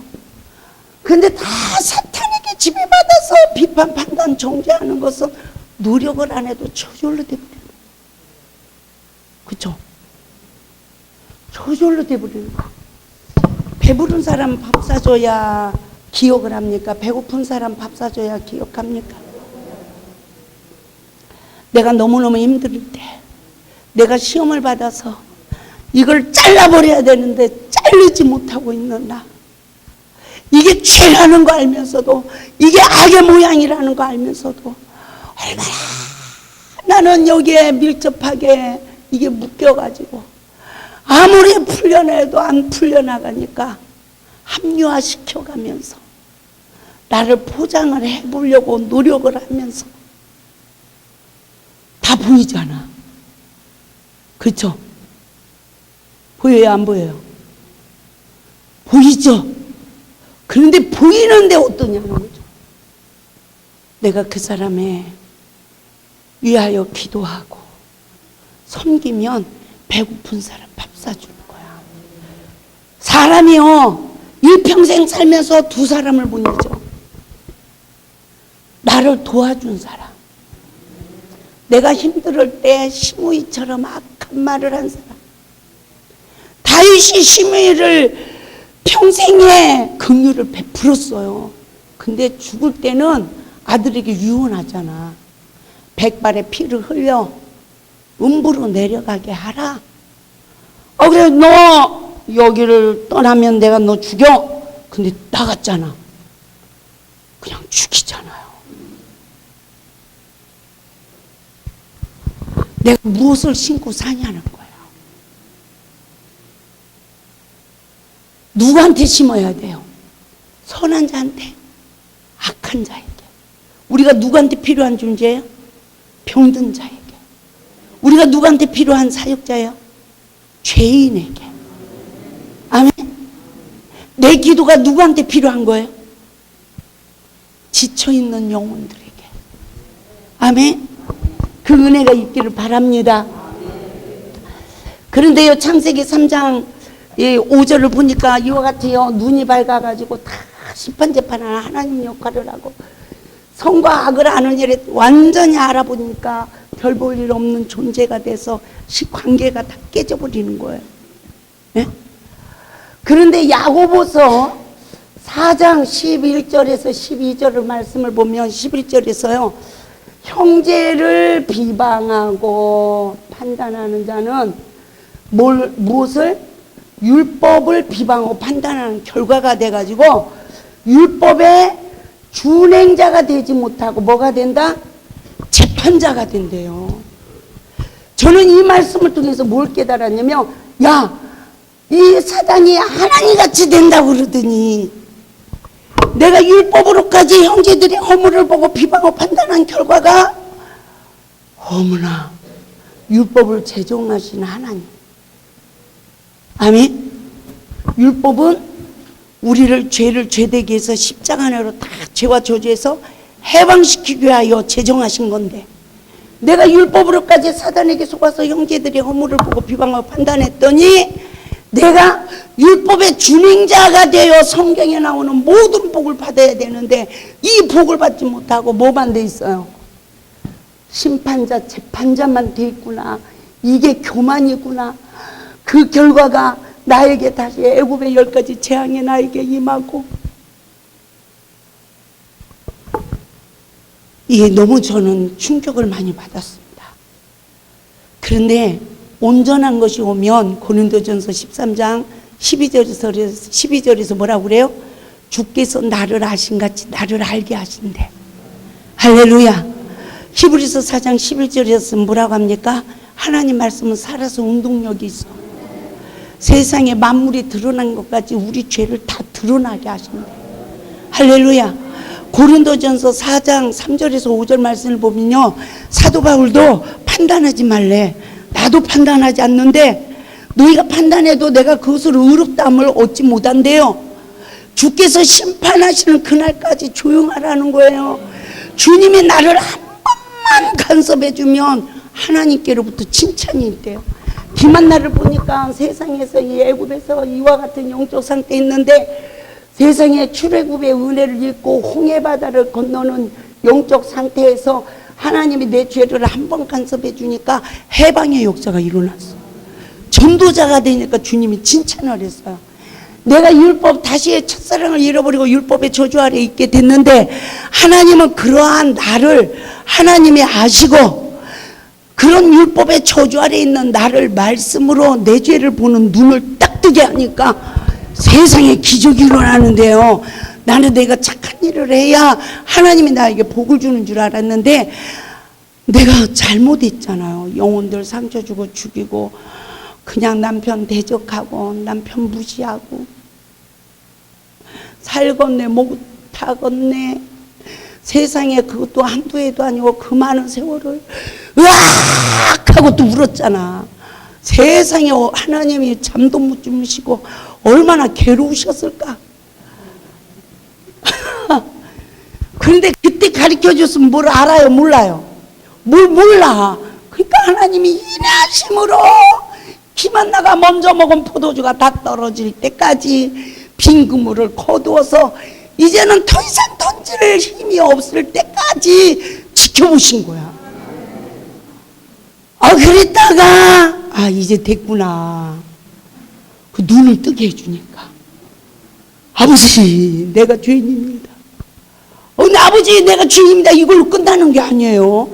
근데 다 사탄에게 지배받아서 비판, 판단, 정죄하는 것은 노력을 안 해도 저절로 돼버려요. 그쵸? 저절로 돼버리는 거예요. 배부른 사람 밥 사줘야 기억을 합니까? 배고픈 사람 밥 사줘야 기억합니까? 내가 너무너무 힘들 때, 내가 시험을 받아서 이걸 잘라버려야 되는데 자르지 못하고 있는 나, 이게 죄라는 거 알면서도, 이게 악의 모양이라는 거 알면서도 얼마나 나는 여기에 밀접하게 이게 묶여가지고 아무리 풀려내도 안 풀려나가니까 합리화시켜가면서 나를 포장을 해보려고 노력을 하면서 다 보이잖아. 그렇죠? 보여요, 안 보여요? 보이죠? 그런데 보이는데 어떠냐는 거죠. 내가 그 사람의 위하여 기도하고 섬기면 배고픈 사람 밥 사주는 거야. 사람이요, 일평생 살면서 두 사람을 못 잊어. 나를 도와준 사람, 내가 힘들 때 시므이처럼 악한 말을 한 사람. 다윗이 시므이를 평생에 긍휼을 베풀었어요. 근데 죽을 때는 아들에게 유언하잖아. 백발의 피를 흘려 음부로 내려가게 하라. 그래, 너 여기를 떠나면 내가 너 죽여. 근데 나갔잖아. 그냥 죽이잖아요. 내가 무엇을 신고 사냐는 거야. 누구한테 심어야 돼요? 선한 자한테, 악한 자에게. 우리가 누구한테 필요한 존재예요? 병든 자에게. 우리가 누구한테 필요한 사역자예요? 죄인에게. 아멘. 내 기도가 누구한테 필요한 거예요? 지쳐있는 영혼들에게. 아멘. 그 은혜가 있기를 바랍니다. 그런데요, 창세기 3장 5절을 보니까 이와 같아요. 눈이 밝아가지고 다 심판재판하는 하나님 역할을 하고 선과 악을 아는 일에 완전히 알아보니까 별 볼 일 없는 존재가 돼서 관계가 다 깨져버리는 거예요. 네? 그런데 야고보서 4장 11절에서 12절의 말씀을 보면 11절에서요. 형제를 비방하고 판단하는 자는 무엇을? 율법을 비방하고 판단하는 결과가 돼가지고 율법의 준행자가 되지 못하고 뭐가 된다? 재판자가 된대요. 저는 이 말씀을 통해서 뭘 깨달았냐면, 야, 이 사단이 하나님같이 된다고 그러더니 내가 율법으로까지 형제들의 허물을 보고 비방하고 판단한 결과가 어머나 율법을 제정하신 하나님. 아멘. 율법은 우리를 죄를 죄되게 해서 십자가로 다 죄와 저주에서 해방시키기 위하여 제정하신 건데, 내가 율법으로까지 사단에게 속아서 형제들의 허물을 보고 비방하고 판단했더니 내가 율법의 준행자가 되어 성경에 나오는 모든 복을 받아야 되는데 이 복을 받지 못하고 뭐만 돼 있어요? 심판자, 재판자만 돼 있구나. 이게 교만이구나. 그 결과가 나에게 다시 애굽의 10가지 재앙이 나에게 임하고, 이게 너무 저는 충격을 많이 받았습니다. 그런데 온전한 것이 오면 고린도전서 13장 12절에서 뭐라고 그래요? 주께서 나를 아신 같이 나를 알게 하신대. 할렐루야. 히브리서 4장 11절에서 뭐라고 합니까? 하나님 말씀은 살아서 운동력이 있어. 세상에 만물이 드러난 것까지 우리 죄를 다 드러나게 하신대. 할렐루야. 고린도전서 4장 3절에서 5절 말씀을 보면요, 사도 바울도 판단하지 말래. 나도 판단하지 않는데 너희가 판단해도 내가 그것을 의롭다함을 얻지 못한대요. 주께서 심판하시는 그날까지 조용하라는 거예요. 주님이 나를 한 번만 간섭해 주면 하나님께로부터 칭찬이 있대요. 김한나를 보니까 세상에서 이 애굽에서 이와 같은 영적 상태에 있는데, 세상에 출애굽의 은혜를 입고 홍해바다를 건너는 영적 상태에서 하나님이 내 죄를 한 번 간섭해 주니까 해방의 역사가 일어났어. 전도자가 되니까 주님이 칭찬을 했어요. 내가 율법, 다시 첫사랑을 잃어버리고 율법의 저주 아래 있게 됐는데 하나님은 그러한 나를 하나님이 아시고 그런 율법의 저주 아래 있는 나를 말씀으로 내 죄를 보는 눈을 딱 뜨게 하니까 세상에 기적이 일어나는데요. 나는 내가 착한 일을 해야 하나님이 나에게 복을 주는 줄 알았는데 내가 잘못했잖아요. 영혼들 상처 주고 죽이고 그냥 남편 대적하고 남편 무시하고 살겄네 못하겄네. 세상에 그것도 한두 해도 아니고 그 많은 세월을 으악 하고 또 울었잖아. 세상에 하나님이 잠도 못 주무시고 얼마나 괴로우셨을까. 그런데 그때 가르쳐줬으면 뭘 알아요? 몰라요? 뭘 몰라. 그러니까 하나님이 인하심으로 김한나가 먼저 먹은 포도주가 다 떨어질 때까지 빈 그물을 거두어서 이제는 더 이상 던질 힘이 없을 때까지 지켜보신 거야. 그랬다가 이제 됐구나. 그 눈을 뜨게 해주니까 아버지 내가 죄인입니다. 근데 아버지 내가 죄인입니다 이걸로 끝나는 게 아니에요.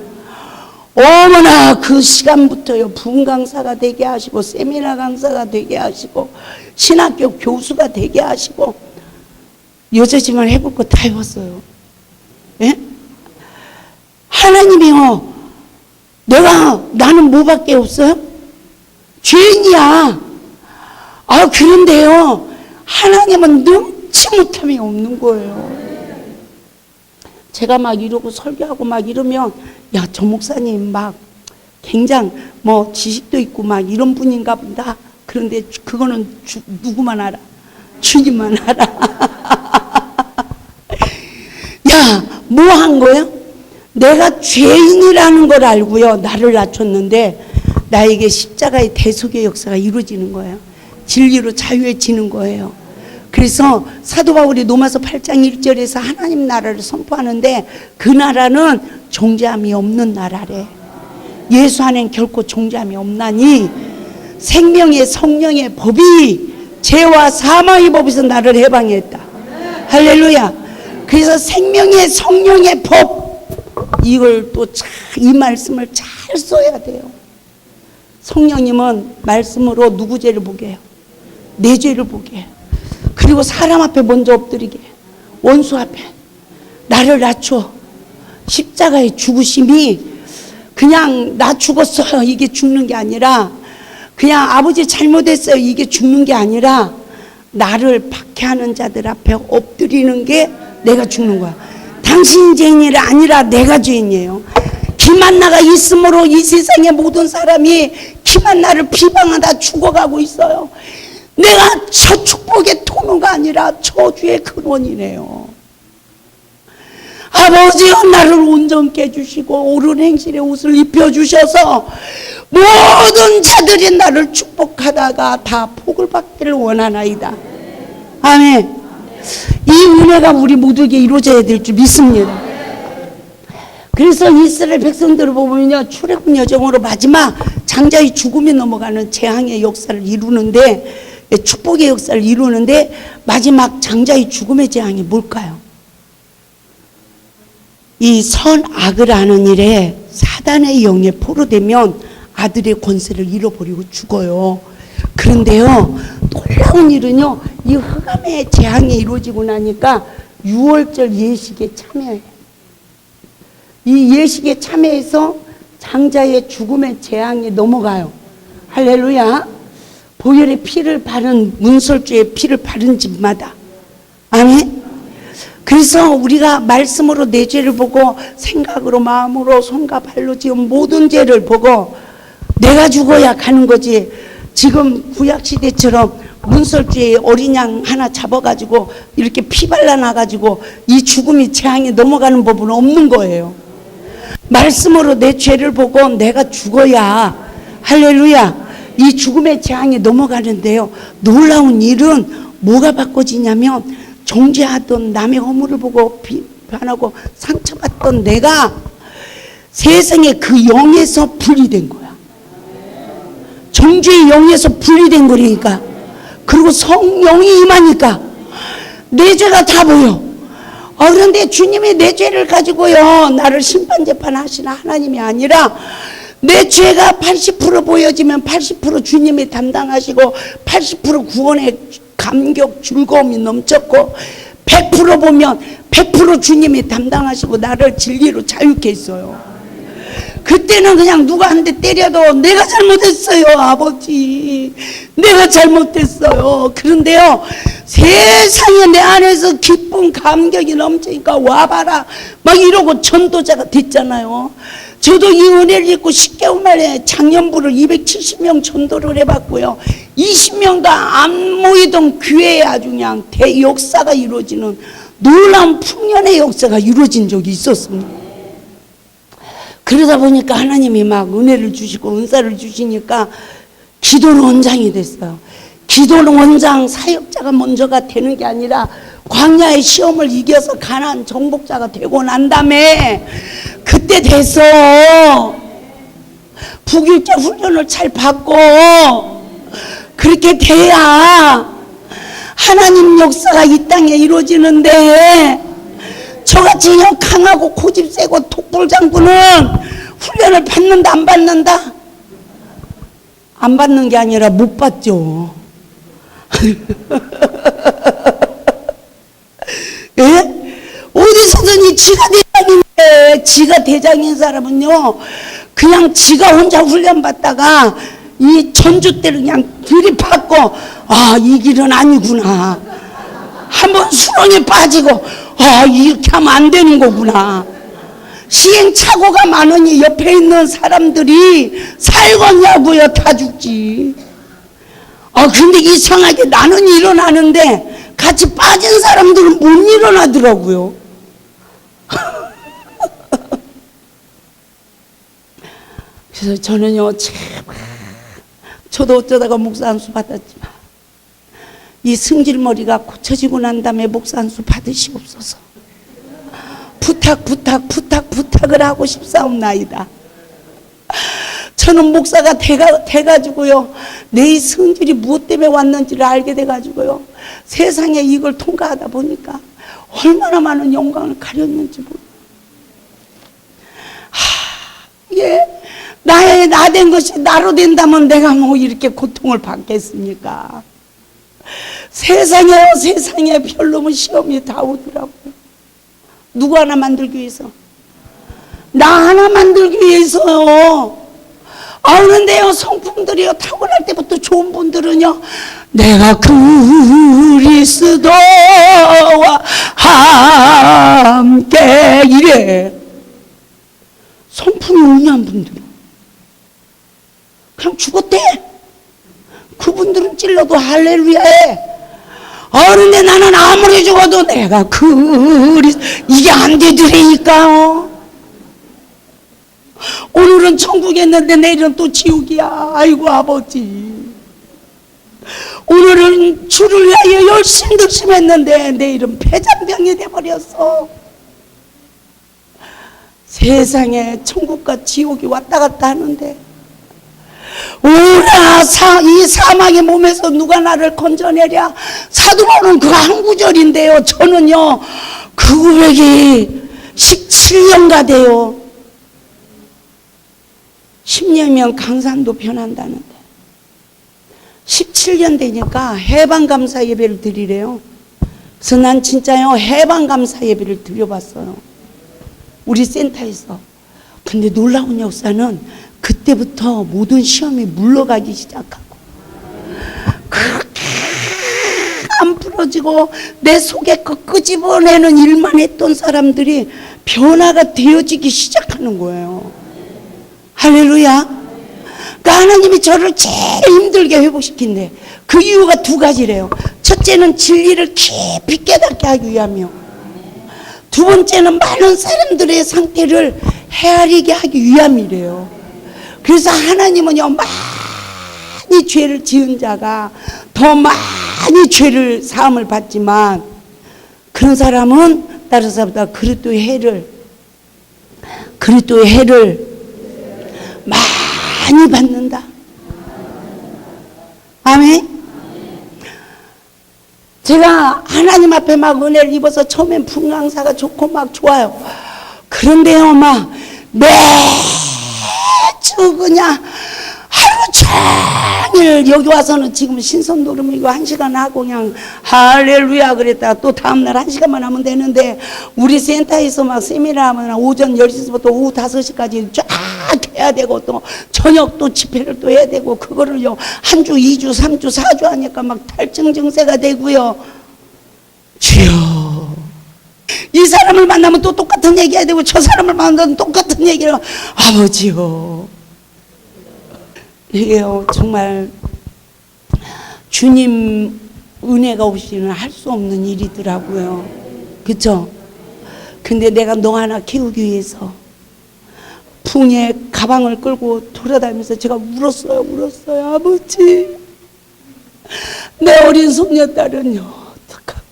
어머나 그 시간부터요 부흥 강사가 되게 하시고 세미나 강사가 되게 하시고 신학교 교수가 되게 하시고 여자지만 해볼 거 다 해봤어요. 예? 하나님이요 나는 뭐밖에 없어요? 죄인이야. 그런데요 하나님은 능치 못함이 없는 거예요. 제가 막 이러고 설교하고 막 이러면 저 목사님 막 굉장히 지식도 있고 막 이런 분인가 보다. 그런데 그거는 누구만 알아? 주님만 알아. 뭐 한 거야? 내가 죄인이라는 걸 알고요 나를 낮췄는데 나에게 십자가의 대속의 역사가 이루어지는 거예요. 진리로 자유해지는 거예요. 그래서 사도 바울이 로마서 8장 1절에서 하나님 나라를 선포하는데 그 나라는 존재함이 없는 나라래. 예수 안엔 결코 존재함이 없나니 생명의 성령의 법이 죄와 사망의 법에서 나를 해방했다. 할렐루야. 그래서 생명의 성령의 법, 이걸 또 이 말씀을 잘 써야 돼요. 성령님은 말씀으로 누구 죄를 보게 해요? 내 죄를 보게 해요. 그리고 사람 앞에 먼저 엎드리게 해요. 원수 앞에 나를 낮춰. 십자가의 죽으심이 그냥 나 죽었어요 이게 죽는 게 아니라, 그냥 아버지 잘못했어요 이게 죽는 게 아니라, 나를 박해하는 자들 앞에 엎드리는 게 내가 죽는 거야. 당신 죄인이 아니라 내가 죄인이에요. 김한나가 있으므로 이 세상의 모든 사람이 김한나를 비방하다 죽어가고 있어요. 내가 저 축복의 통로가 아니라 저주의 근원이네요. 아버지여, 나를 온전케 해주시고 옳은 행실의 옷을 입혀주셔서 모든 자들이 나를 축복하다가 다 복을 받기를 원하나이다. 아멘. 이 은혜가 우리 모두에게 이루어져야 될 줄 믿습니다. 그래서 이스라엘 백성들을 보면요, 출애굽 여정으로 마지막 장자의 죽음이 넘어가는 재앙의 역사를 이루는데, 축복의 역사를 이루는데 마지막 장자의 죽음의 재앙이 뭘까요? 이 선악을 하는 일에 사단의 영에 포로되면 아들의 권세를 잃어버리고 죽어요. 그런데요, 놀라운 일은요, 이 흑암의 재앙이 이루어지고 나니까 유월절 예식에 참여해요. 이 예식에 참여해서 장자의 죽음의 재앙이 넘어가요. 할렐루야. 보혈의 피를 바른, 문설주의 피를 바른 집마다. 아멘. 그래서 우리가 말씀으로 내 죄를 보고 생각으로, 마음으로, 손과 발로 지은 모든 죄를 보고 내가 죽어야 가는 거지. 지금 구약시대처럼 문설주에 어린 양 하나 잡아가지고 이렇게 피 발라놔가지고 이 죽음이 재앙에 넘어가는 법은 없는 거예요. 말씀으로 내 죄를 보고 내가 죽어야, 할렐루야, 이 죽음의 재앙에 넘어가는데요, 놀라운 일은 뭐가 바꿔지냐면 정죄하던 남의 허물을 보고 비판하고 상처받던 내가 세상에 그 영에서 분리된 거야. 정죄의 영에서 분리된 거니까. 그리고 성령이 임하니까 내 죄가 다 보여. 그런데 주님이 내 죄를 가지고요, 나를 심판재판 하시는 하나님이 아니라 내 죄가 80% 보여지면 80% 주님이 담당하시고 80% 구원의 감격, 즐거움이 넘쳤고 100% 보면 100% 주님이 담당하시고 나를 진리로 자유케 했어요. 그때는 그냥 누가 한 대 때려도 내가 잘못했어요, 아버지. 내가 잘못했어요. 그런데요, 세상에 내 안에서 기쁨, 감격이 넘치니까 와봐라 막 이러고 전도자가 됐잖아요. 저도 이 은혜를 입고 10개월 만에 작년부를 270명 전도를 해봤고요. 20명도 안 모이던 교회에 아주 그냥 대역사가 이루어지는 놀라운 풍년의 역사가 이루어진 적이 있었습니다. 그러다 보니까 하나님이 막 은혜를 주시고 은사를 주시니까 기도는 원장이 됐어요. 기도는 원장, 사역자가 먼저가 되는 게 아니라 광야의 시험을 이겨서 가나안 정복자가 되고 난 다음에 그때 돼서 북일자 훈련을 잘 받고 그렇게 돼야 하나님 역사가 이 땅에 이루어지는데, 저같이 강하고 고집 세고 독불장군은 훈련을 받는다 안 받는다? 안 받는 게 아니라 못 받죠. 예? 어디서든지 지가 대장인데, 지가 대장인 사람은요, 그냥 지가 혼자 훈련 받다가 이 전주 때를 그냥 들이받고, 이 길은 아니구나. 한번 수렁에 빠지고, 이렇게 하면 안 되는 거구나. 시행착오가 많으니 옆에 있는 사람들이 살겠냐고요. 다 죽지. 근데 이상하게 나는 일어나는데 같이 빠진 사람들은 못 일어나더라고요. 그래서 저는요, 저도 어쩌다가 목사 안수 받았지만 이 승질머리가 고쳐지고 난 다음에 목사 안수 받으시옵소서. 부탁을 하고 싶사옵나이다. 저는 목사가 돼가지고요, 내 이 성질이 무엇 때문에 왔는지를 알게 돼가지고요, 세상에 이걸 통과하다 보니까 얼마나 많은 영광을 가렸는지 모르겠어요. 이게 나 된 것이 나로 된다면 내가 뭐 이렇게 고통을 받겠습니까? 세상에 별놈의 시험이 다 오더라고요. 누구 하나 만들기 위해서, 나 하나 만들기 위해서요. 그런데요, 성품들이요, 타고날 때부터 좋은 분들은요, 내가 그리스도와 함께 이래. 성품이 웅한 분들은 그냥 죽었대. 그분들은 찔러도 할렐루야해. 그런데 나는 아무리 죽어도 내가 이게 안 되더라니까. 오늘은 천국에 있는데 내일은 또 지옥이야. 아이고 아버지, 오늘은 주를 위하여 열심했는데 내일은 폐장병이 돼버렸어. 세상에 천국과 지옥이 왔다 갔다 하는데 오라 이 사망의 몸에서 누가 나를 건져내랴. 사도바울은 그 한 구절인데요, 저는요 그 고백이 17년가 돼요. 10년이면 강산도 변한다는데 17년 되니까 해방감사 예배를 드리래요. 그래서 난 진짜요 해방감사 예배를 드려봤어요, 우리 센터에서. 근데 놀라운 역사는 그때부터 모든 시험이 물러가기 시작하고 그렇게 안 풀어지고 내 속에 그 끄집어내는 일만 했던 사람들이 변화가 되어지기 시작하는 거예요. 할렐루야. 그러니까 하나님이 저를 제일 힘들게 회복시킨대. 그 이유가 두 가지래요. 첫째는 진리를 깊이 깨닫게 하기 위함이요, 두 번째는 많은 사람들의 상태를 헤아리게 하기 위함이래요. 그래서 하나님은요 많이 죄를 지은 자가 더 많이 죄를 사함을 받지만 그런 사람은 다른 사람보다 그리스도의 해를 많이 받는다. 아멘. 제가 하나님 앞에 막 은혜를 입어서 처음엔 분강사가 좋고 막 좋아요. 그런데요 막 매주 그냥 하루 종일 여기 와서는 지금 신선 노름 이거 1시간 하고 그냥 할렐루야 그랬다가 또 다음날 1시간만 하면 되는데, 우리 센터에서 막 세미나 하면 오전 10시부터 오후 5시까지 쫙 해야 되고 또 저녁 또 집회를 또 해야 되고 그거를요 한 주, 2주, 3주, 4주 하니까 막 탈증 증세가 되고요. 주여, 이 사람을 만나면 또 똑같은 얘기 해야 되고 저 사람을 만나면 똑같은 얘기를 아버지요. 이게요 정말 주님 은혜가 없이는 할 수 없는 일이더라고요. 그쵸? 근데 내가 너 하나 키우기 위해서 풍에 가방을 끌고 돌아다니면서 제가 울었어요. 아버지, 내 어린 손녀딸은요 어떡하고,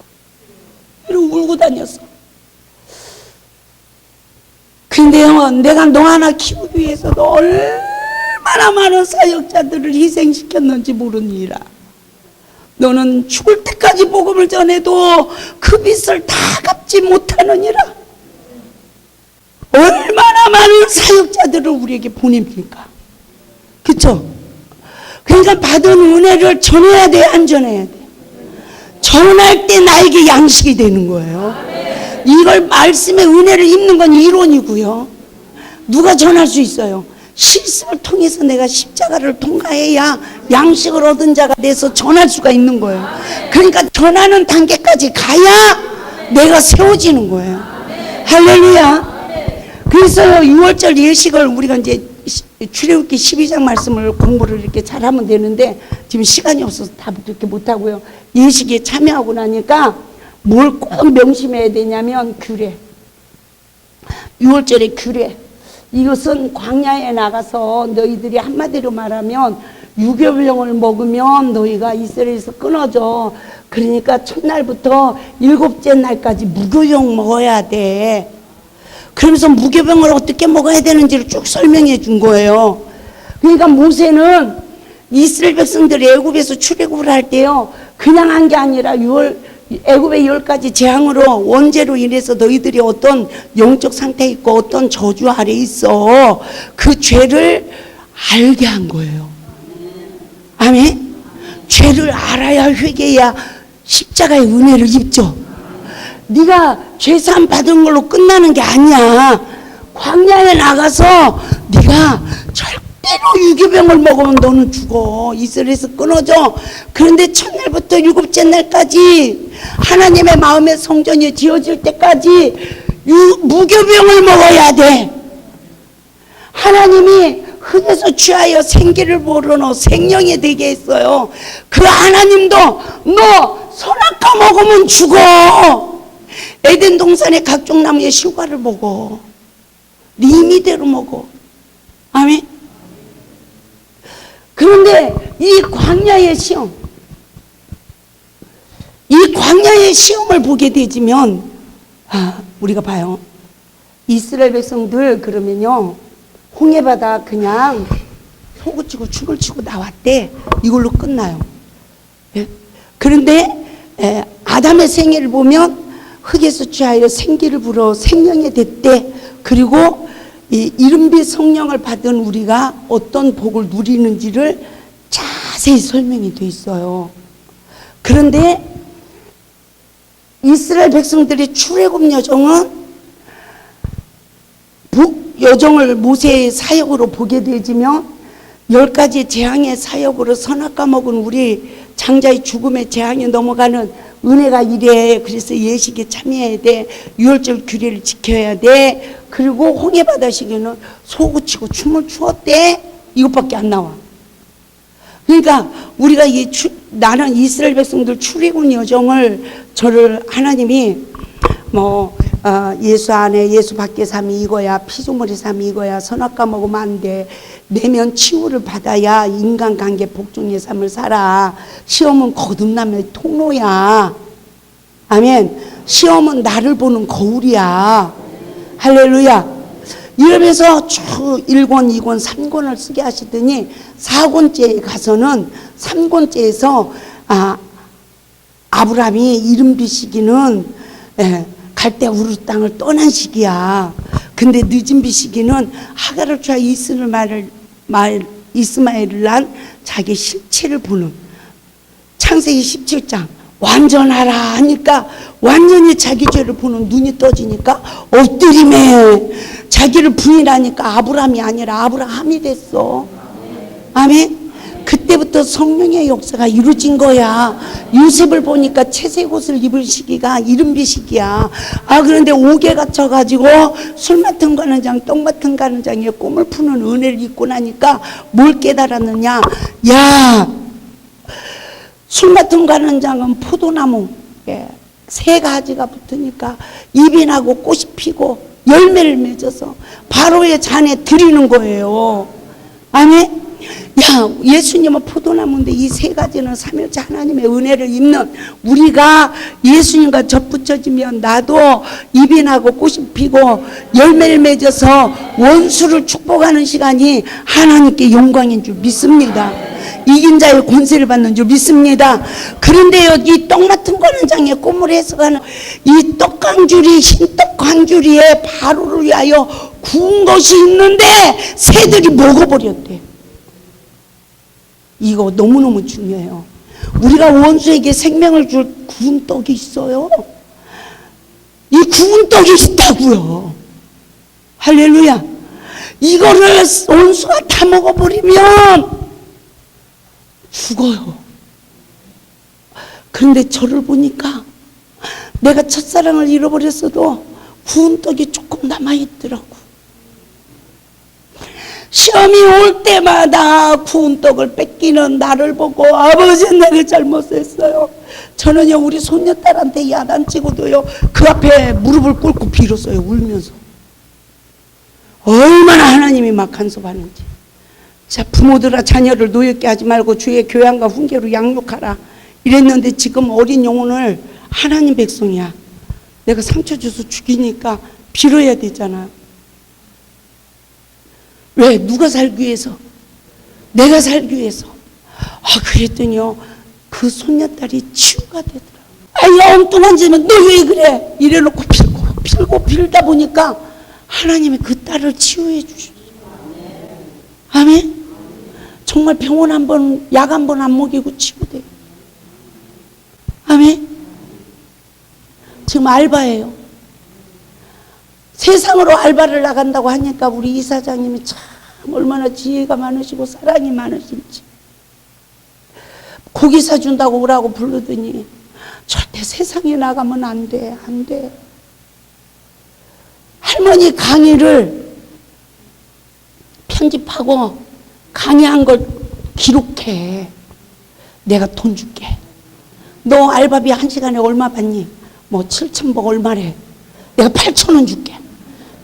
이러고 울고 다녔어. 근데요 내가 너 하나 키우기 위해서도 얼마나 많은 사역자들을 희생시켰는지 모르니라. 너는 죽을 때까지 복음을 전해도 그 빚을 다 갚지 못하느니라. 얼마나 많은 사역자들을 우리에게 보냅니까? 그쵸? 그러니까 받은 은혜를 전해야 돼, 안 전해야 돼? 전할 때 나에게 양식이 되는 거예요. 이걸 말씀의 은혜를 입는 건 이론이고요. 누가 전할 수 있어요? 실습을 통해서 내가 십자가를 통과해야 양식을 얻은 자가 돼서 전할 수가 있는 거예요. 그러니까 전하는 단계까지 가야 내가 세워지는 거예요. 할렐루야. 그래서 6월절 예식을 우리가 이제 출애굽기 12장 말씀을 공부를 이렇게 잘하면 되는데 지금 시간이 없어서 다 그렇게 못하고요. 예식에 참여하고 나니까 뭘 꼭 명심해야 되냐면 규례. 6월절의 규례. 이것은 광야에 나가서 너희들이 한마디로 말하면 유교병을 먹으면 너희가 이스라엘에서 끊어져. 그러니까 첫날부터 7째 날까지 무교병 먹어야 돼. 그러면서 무교병을 어떻게 먹어야 되는지를 쭉 설명해 준 거예요. 그러니까 모세는 이스라엘 백성들이 애굽에서 출애굽을 할 때요 그냥 한 게 아니라 애굽의 10가지 재앙으로 원죄로 인해서 너희들이 어떤 영적 상태에 있고 어떤 저주 아래 있어, 그 죄를 알게 한 거예요. 아멘. 죄를 알아야 회개해야 십자가의 은혜를 입죠. 네가 죄사함 받은 걸로 끝나는 게 아니야. 광야에 나가서 네가 절대로 유교병을 먹으면 너는 죽어. 이스라엘에서 끊어져. 그런데 첫날부터 7째 날까지 하나님의 마음의 성전이 지어질 때까지 무교병을 먹어야 돼. 하나님이 흙에서 취하여 생기를 불어넣어 생명이 되게 했어요. 그 하나님도 너 선악과 먹으면 죽어. 에덴 동산의 각종 나무의 실과를 먹어. 네 임의대로 먹어. 아멘. 그런데 이 광야의 시험, 이 광야의 시험을 보게 되지면 우리가 봐요. 이스라엘 백성들 그러면요, 홍해바다 그냥 소구치고 춤을 추고 나왔대. 이걸로 끝나요. 예? 그런데 아담의 생애를 보면 흙에서 취하여 생기를 불어 생명이 됐대. 그리고 이 이른빛 성령을 받은 우리가 어떤 복을 누리는지를 자세히 설명이 돼 있어요. 그런데 이스라엘 백성들의 출애굽 여정을 모세의 사역으로 보게 되지면 10가지 재앙의 사역으로 선악과 먹은 우리 장자의 죽음의 재앙이 넘어가는 은혜가 이래. 그래서 예식에 참여해야 돼. 유월절 규례를 지켜야 돼. 그리고 홍해바다 시기는 소구치고 춤을 추었대. 이것밖에 안 나와. 그러니까 우리가 나는 이스라엘 백성들 출애굽 여정을 저를 하나님이 예수 안에 예수 밖에 삶이 이거야, 피조물의 삶이 이거야, 선악과 먹으면 안 돼, 내면 치유를 받아야 인간관계 복종의 삶을 살아. 시험은 거듭남의 통로야. 아멘. 시험은 나를 보는 거울이야. 할렐루야. 이러면서 쭉 1권, 2권, 3권을 쓰게 하시더니 4권째에 가서는 3권째에서 아브라함이 이른빛 시기는 갈대 우르 땅을 떠난 시기야. 근데 늦은빛 시기는 하갈을 취하 이스마엘을 낳은 자기 실체를 보는 창세기 17장 완전하라 하니까 완전히 자기 죄를 보는 눈이 떠지니까 엎드림에 자기를 부인하니까 아브라함이 아니라 아브라함이 됐어. 아멘. 그때부터 성령의 역사가 이루어진 거야. 요셉을 보니까 채색 옷을 입을 시기가 이른빛 시기야. 그런데 옥에 갇혀가지고 술 맡은 가는 장, 떡 맡은 가는 장에 꿈을 푸는 은혜를 입고 나니까 뭘 깨달았느냐. 술 맡은 가는 장은 포도나무 세 가지가 붙으니까 잎이 나고 꽃이 피고 열매를 맺어서 바로의 잔에 드리는 거예요. 아멘. 예수님은 포도나무인데 이 세 가지는 삼일째 하나님의 은혜를 입는 우리가 예수님과 접붙여지면 나도 잎이 나고 꽃이 피고 열매를 맺어서 원수를 축복하는 시간이 하나님께 영광인 줄 믿습니다. 이긴 자의 권세를 받는 줄 믿습니다. 그런데요, 이 떡 맡은 권한장에 꿈을 해석하는 이 떡강줄이, 흰떡 강줄이에 바로를 위하여 구운 것이 있는데 새들이 먹어버렸대. 이거 너무너무 중요해요. 우리가 원수에게 생명을 줄 구운 떡이 있어요. 이 구운 떡이 있다고요. 할렐루야. 이거를 원수가 다 먹어버리면 죽어요. 그런데 저를 보니까 내가 첫사랑을 잃어버렸어도 구운 떡이 조금 남아있더라고. 시험이 올 때마다 구운 떡을 뺏기는 나를 보고 아버지 내가 잘못했어요. 저는요 우리 손녀딸한테 야단치고도요 그 앞에 무릎을 꿇고 빌었어요. 울면서. 얼마나 하나님이 막 간섭하는지. 자, 부모들아 자녀를 노엽게 하지 말고 주의 교양과 훈계로 양육하라 이랬는데 지금 어린 영혼을 하나님 백성이야. 내가 상처 줘서 죽이니까 빌어야 되잖아. 왜? 누가 살기 위해서? 내가 살기 위해서. 그랬더니요 그 손녀딸이 치유가 되더라. 엉뚱한 짓은 너 왜 그래? 이래놓고 빌고 빌다 보니까 하나님이 그 딸을 치유해 주셨어. 아멘. 정말 병원 한 번, 약 한 번 안 먹이고 치유돼. 아멘. 지금 알바예요. 세상으로 알바를 나간다고 하니까 우리 이사장님이 참 얼마나 지혜가 많으시고 사랑이 많으신지. 고기 사준다고 오라고 부르더니 절대 세상에 나가면 안 돼, 안 돼. 할머니 강의를 편집하고 강의한 걸 기록해. 내가 돈 줄게. 너 알바비 1시간에 얼마 받니? 뭐 7,000보 얼마래? 내가 8,000원 줄게.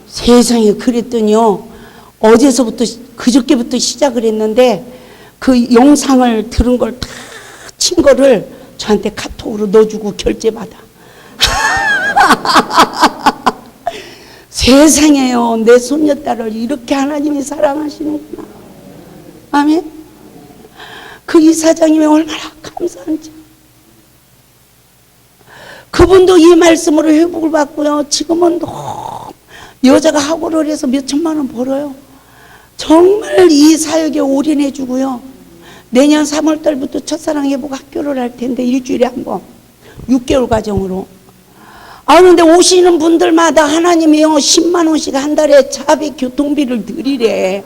세상에, 그랬더니요, 어제서부터 그저께부터 시작을 했는데 그 영상을 들은 걸 다 친 거를 저한테 카톡으로 넣어주고 결제받아. 세상에요, 내 손녀딸을 이렇게 하나님이 사랑하시는구나. 아멘. 그 이사장님이 얼마나 감사한지. 그분도 이 말씀으로 회복을 받고요, 지금은 너무 여자가 학원을 해서 몇 천만 원 벌어요. 정말 이 사역에 올인해 주고요. 내년 3월 달부터 첫사랑 회복 학교를 할 텐데 일주일에 한 번 6개월 과정으로. 그런데 오시는 분들마다 하나님이요 10만 원씩 한 달에 차비 교통비를 드리래.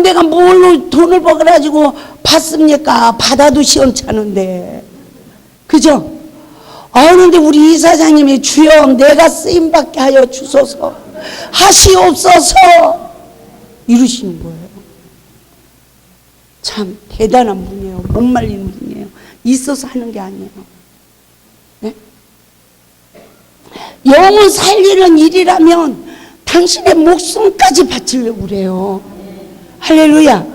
내가 뭘로 돈을 벌어가지고 받습니까? 받아도 시원찮은데. 그죠? 그런데 우리 이사장님이 주여 내가 쓰임받게 하여 주소서 하시옵소서 이러시는 거예요. 참 대단한 분이에요. 못 말리는 분이에요. 있어서 하는 게 아니에요. 네? 영혼 살리는 일이라면 당신의 목숨까지 바치려고 그래요. 할렐루야.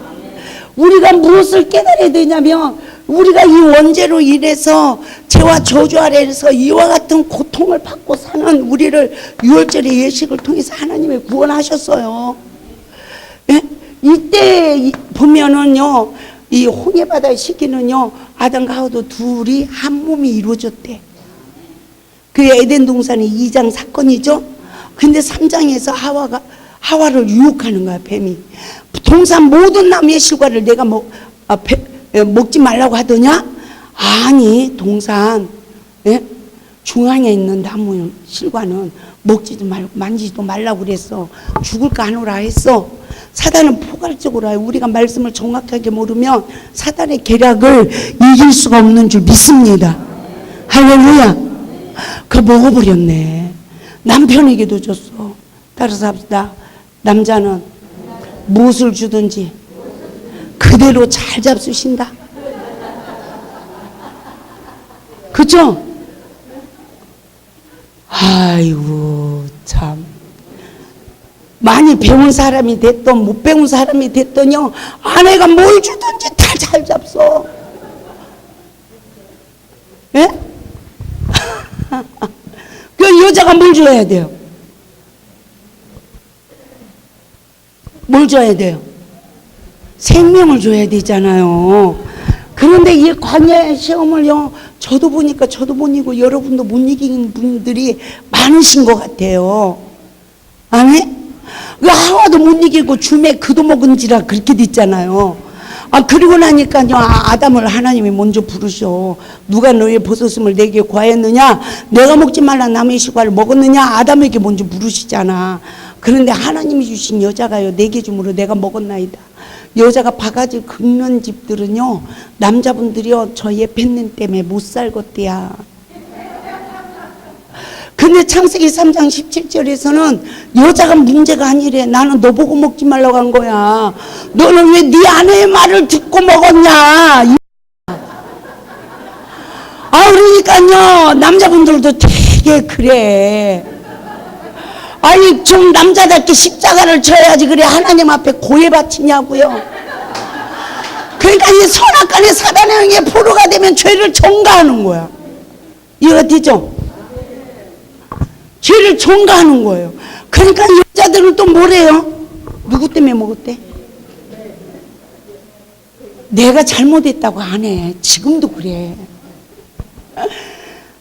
우리가 무엇을 깨달아야 되냐면 우리가 이 원죄로 인해서 죄와 저주 아래에서 이와 같은 고통을 받고 사는 우리를 유월절의 예식을 통해서 하나님이 구원하셨어요. 예? 이때 보면은요, 이 홍해바다의 시기는요, 아담과 하와도 둘이 한 몸이 이루어졌대. 그게 에덴 동산의 2장 사건이죠. 근데 3장에서 하와를 유혹하는 거야, 뱀이. 동산 모든 나무의 실과를 내가 먹지 말라고 하더냐? 아니, 동산 중앙에 있는 나무 실과는 먹지도 말고 만지지도 말라고 그랬어. 죽을까 하노라 했어. 사단은 포괄적으로 해요. 우리가 말씀을 정확하게 모르면 사단의 계략을 이길 수가 없는 줄 믿습니다. 할렐루야. 그거 먹어버렸네. 남편에게도 줬어. 따라서 합시다. 남자는 무엇을 주든지 그대로 잘 잡수신다. 그죠? 아이고 참, 많이 배운 사람이 됐던 못 배운 사람이 됐더니요, 아내가 뭘 주든지 다 잘 잡숴. 예? 그 여자가 뭘 줘야 돼요? 뭘 줘야 돼요? 생명을 줘야 되잖아요. 그런데 이 광야의 시험을요, 저도 보니까 저도 못 이기고 여러분도 못 이기는 분들이 많으신 것 같아요. 아멘? 하와도 못 이기고 주매 그도 먹은지라 그렇게 됐잖아요. 그리고 나니까요, 아담을 하나님이 먼저 부르셔. 누가 너의 버섯음을 내게 과했느냐? 내가 먹지 말라 나무의 실과를 먹었느냐? 아담에게 먼저 부르시잖아. 그런데 하나님이 주신 여자가요, 내게 주므로 내가 먹었나이다. 여자가 바가지 긁는 집들은요, 남자분들이요, 저 예편님 때문에 못 살겄대야. 근데 창세기 3장 17절에서는 여자가 문제가 아니래. 나는 너 보고 먹지 말라고 한 거야. 너는 왜 네 아내의 말을 듣고 먹었냐. 그러니까요, 남자분들도 되게 그래. 아니 좀 남자답게 십자가를 져야지 그래 하나님 앞에 고해 바치냐고요. 그러니까 이 선악간의 사단의 영의 포로가 되면 죄를 전가하는 거야. 이해가 되죠? 죄를 전가하는 거예요. 그러니까 여자들은 또 뭐래요? 누구 때문에 먹었대? 내가 잘못했다고 안 해. 지금도 그래.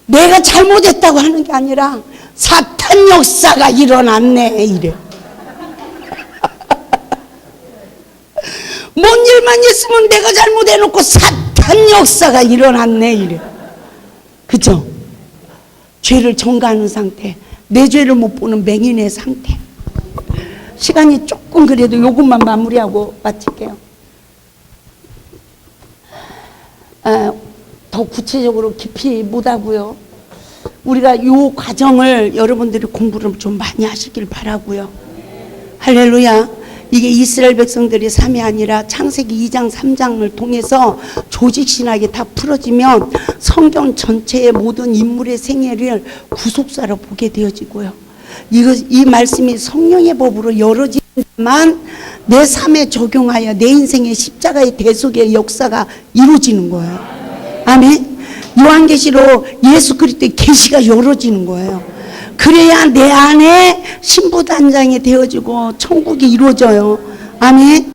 내가 잘못했다고 하는 게 아니라 사탄 역사가 일어났네 이래. 뭔 일만 있으면 내가 잘못해놓고 사탄 역사가 일어났네 이래. 그죠? 죄를 전가하는 상태, 내 죄를 못 보는 맹인의 상태. 시간이 조금 그래도 요것만 마무리하고 마칠게요. 더 구체적으로 깊이 못하고요. 우리가 이 과정을 여러분들이 공부를 좀 많이 하시길 바라고요. 할렐루야. 이게 이스라엘 백성들이 3이 아니라 창세기 2장 3장을 통해서 조직신학이 다 풀어지면 성경 전체의 모든 인물의 생애를 구속사로 보게 되어지고요. 이 말씀이 성령의 법으로 열어지만 내 삶에 적용하여 내 인생의 십자가의 대속의 역사가 이루어지는 거예요. 아멘. 요한계시로 예수 그리스도의 계시가 열어지는 거예요. 그래야 내 안에 신부단장이 되어지고 천국이 이루어져요. 아멘.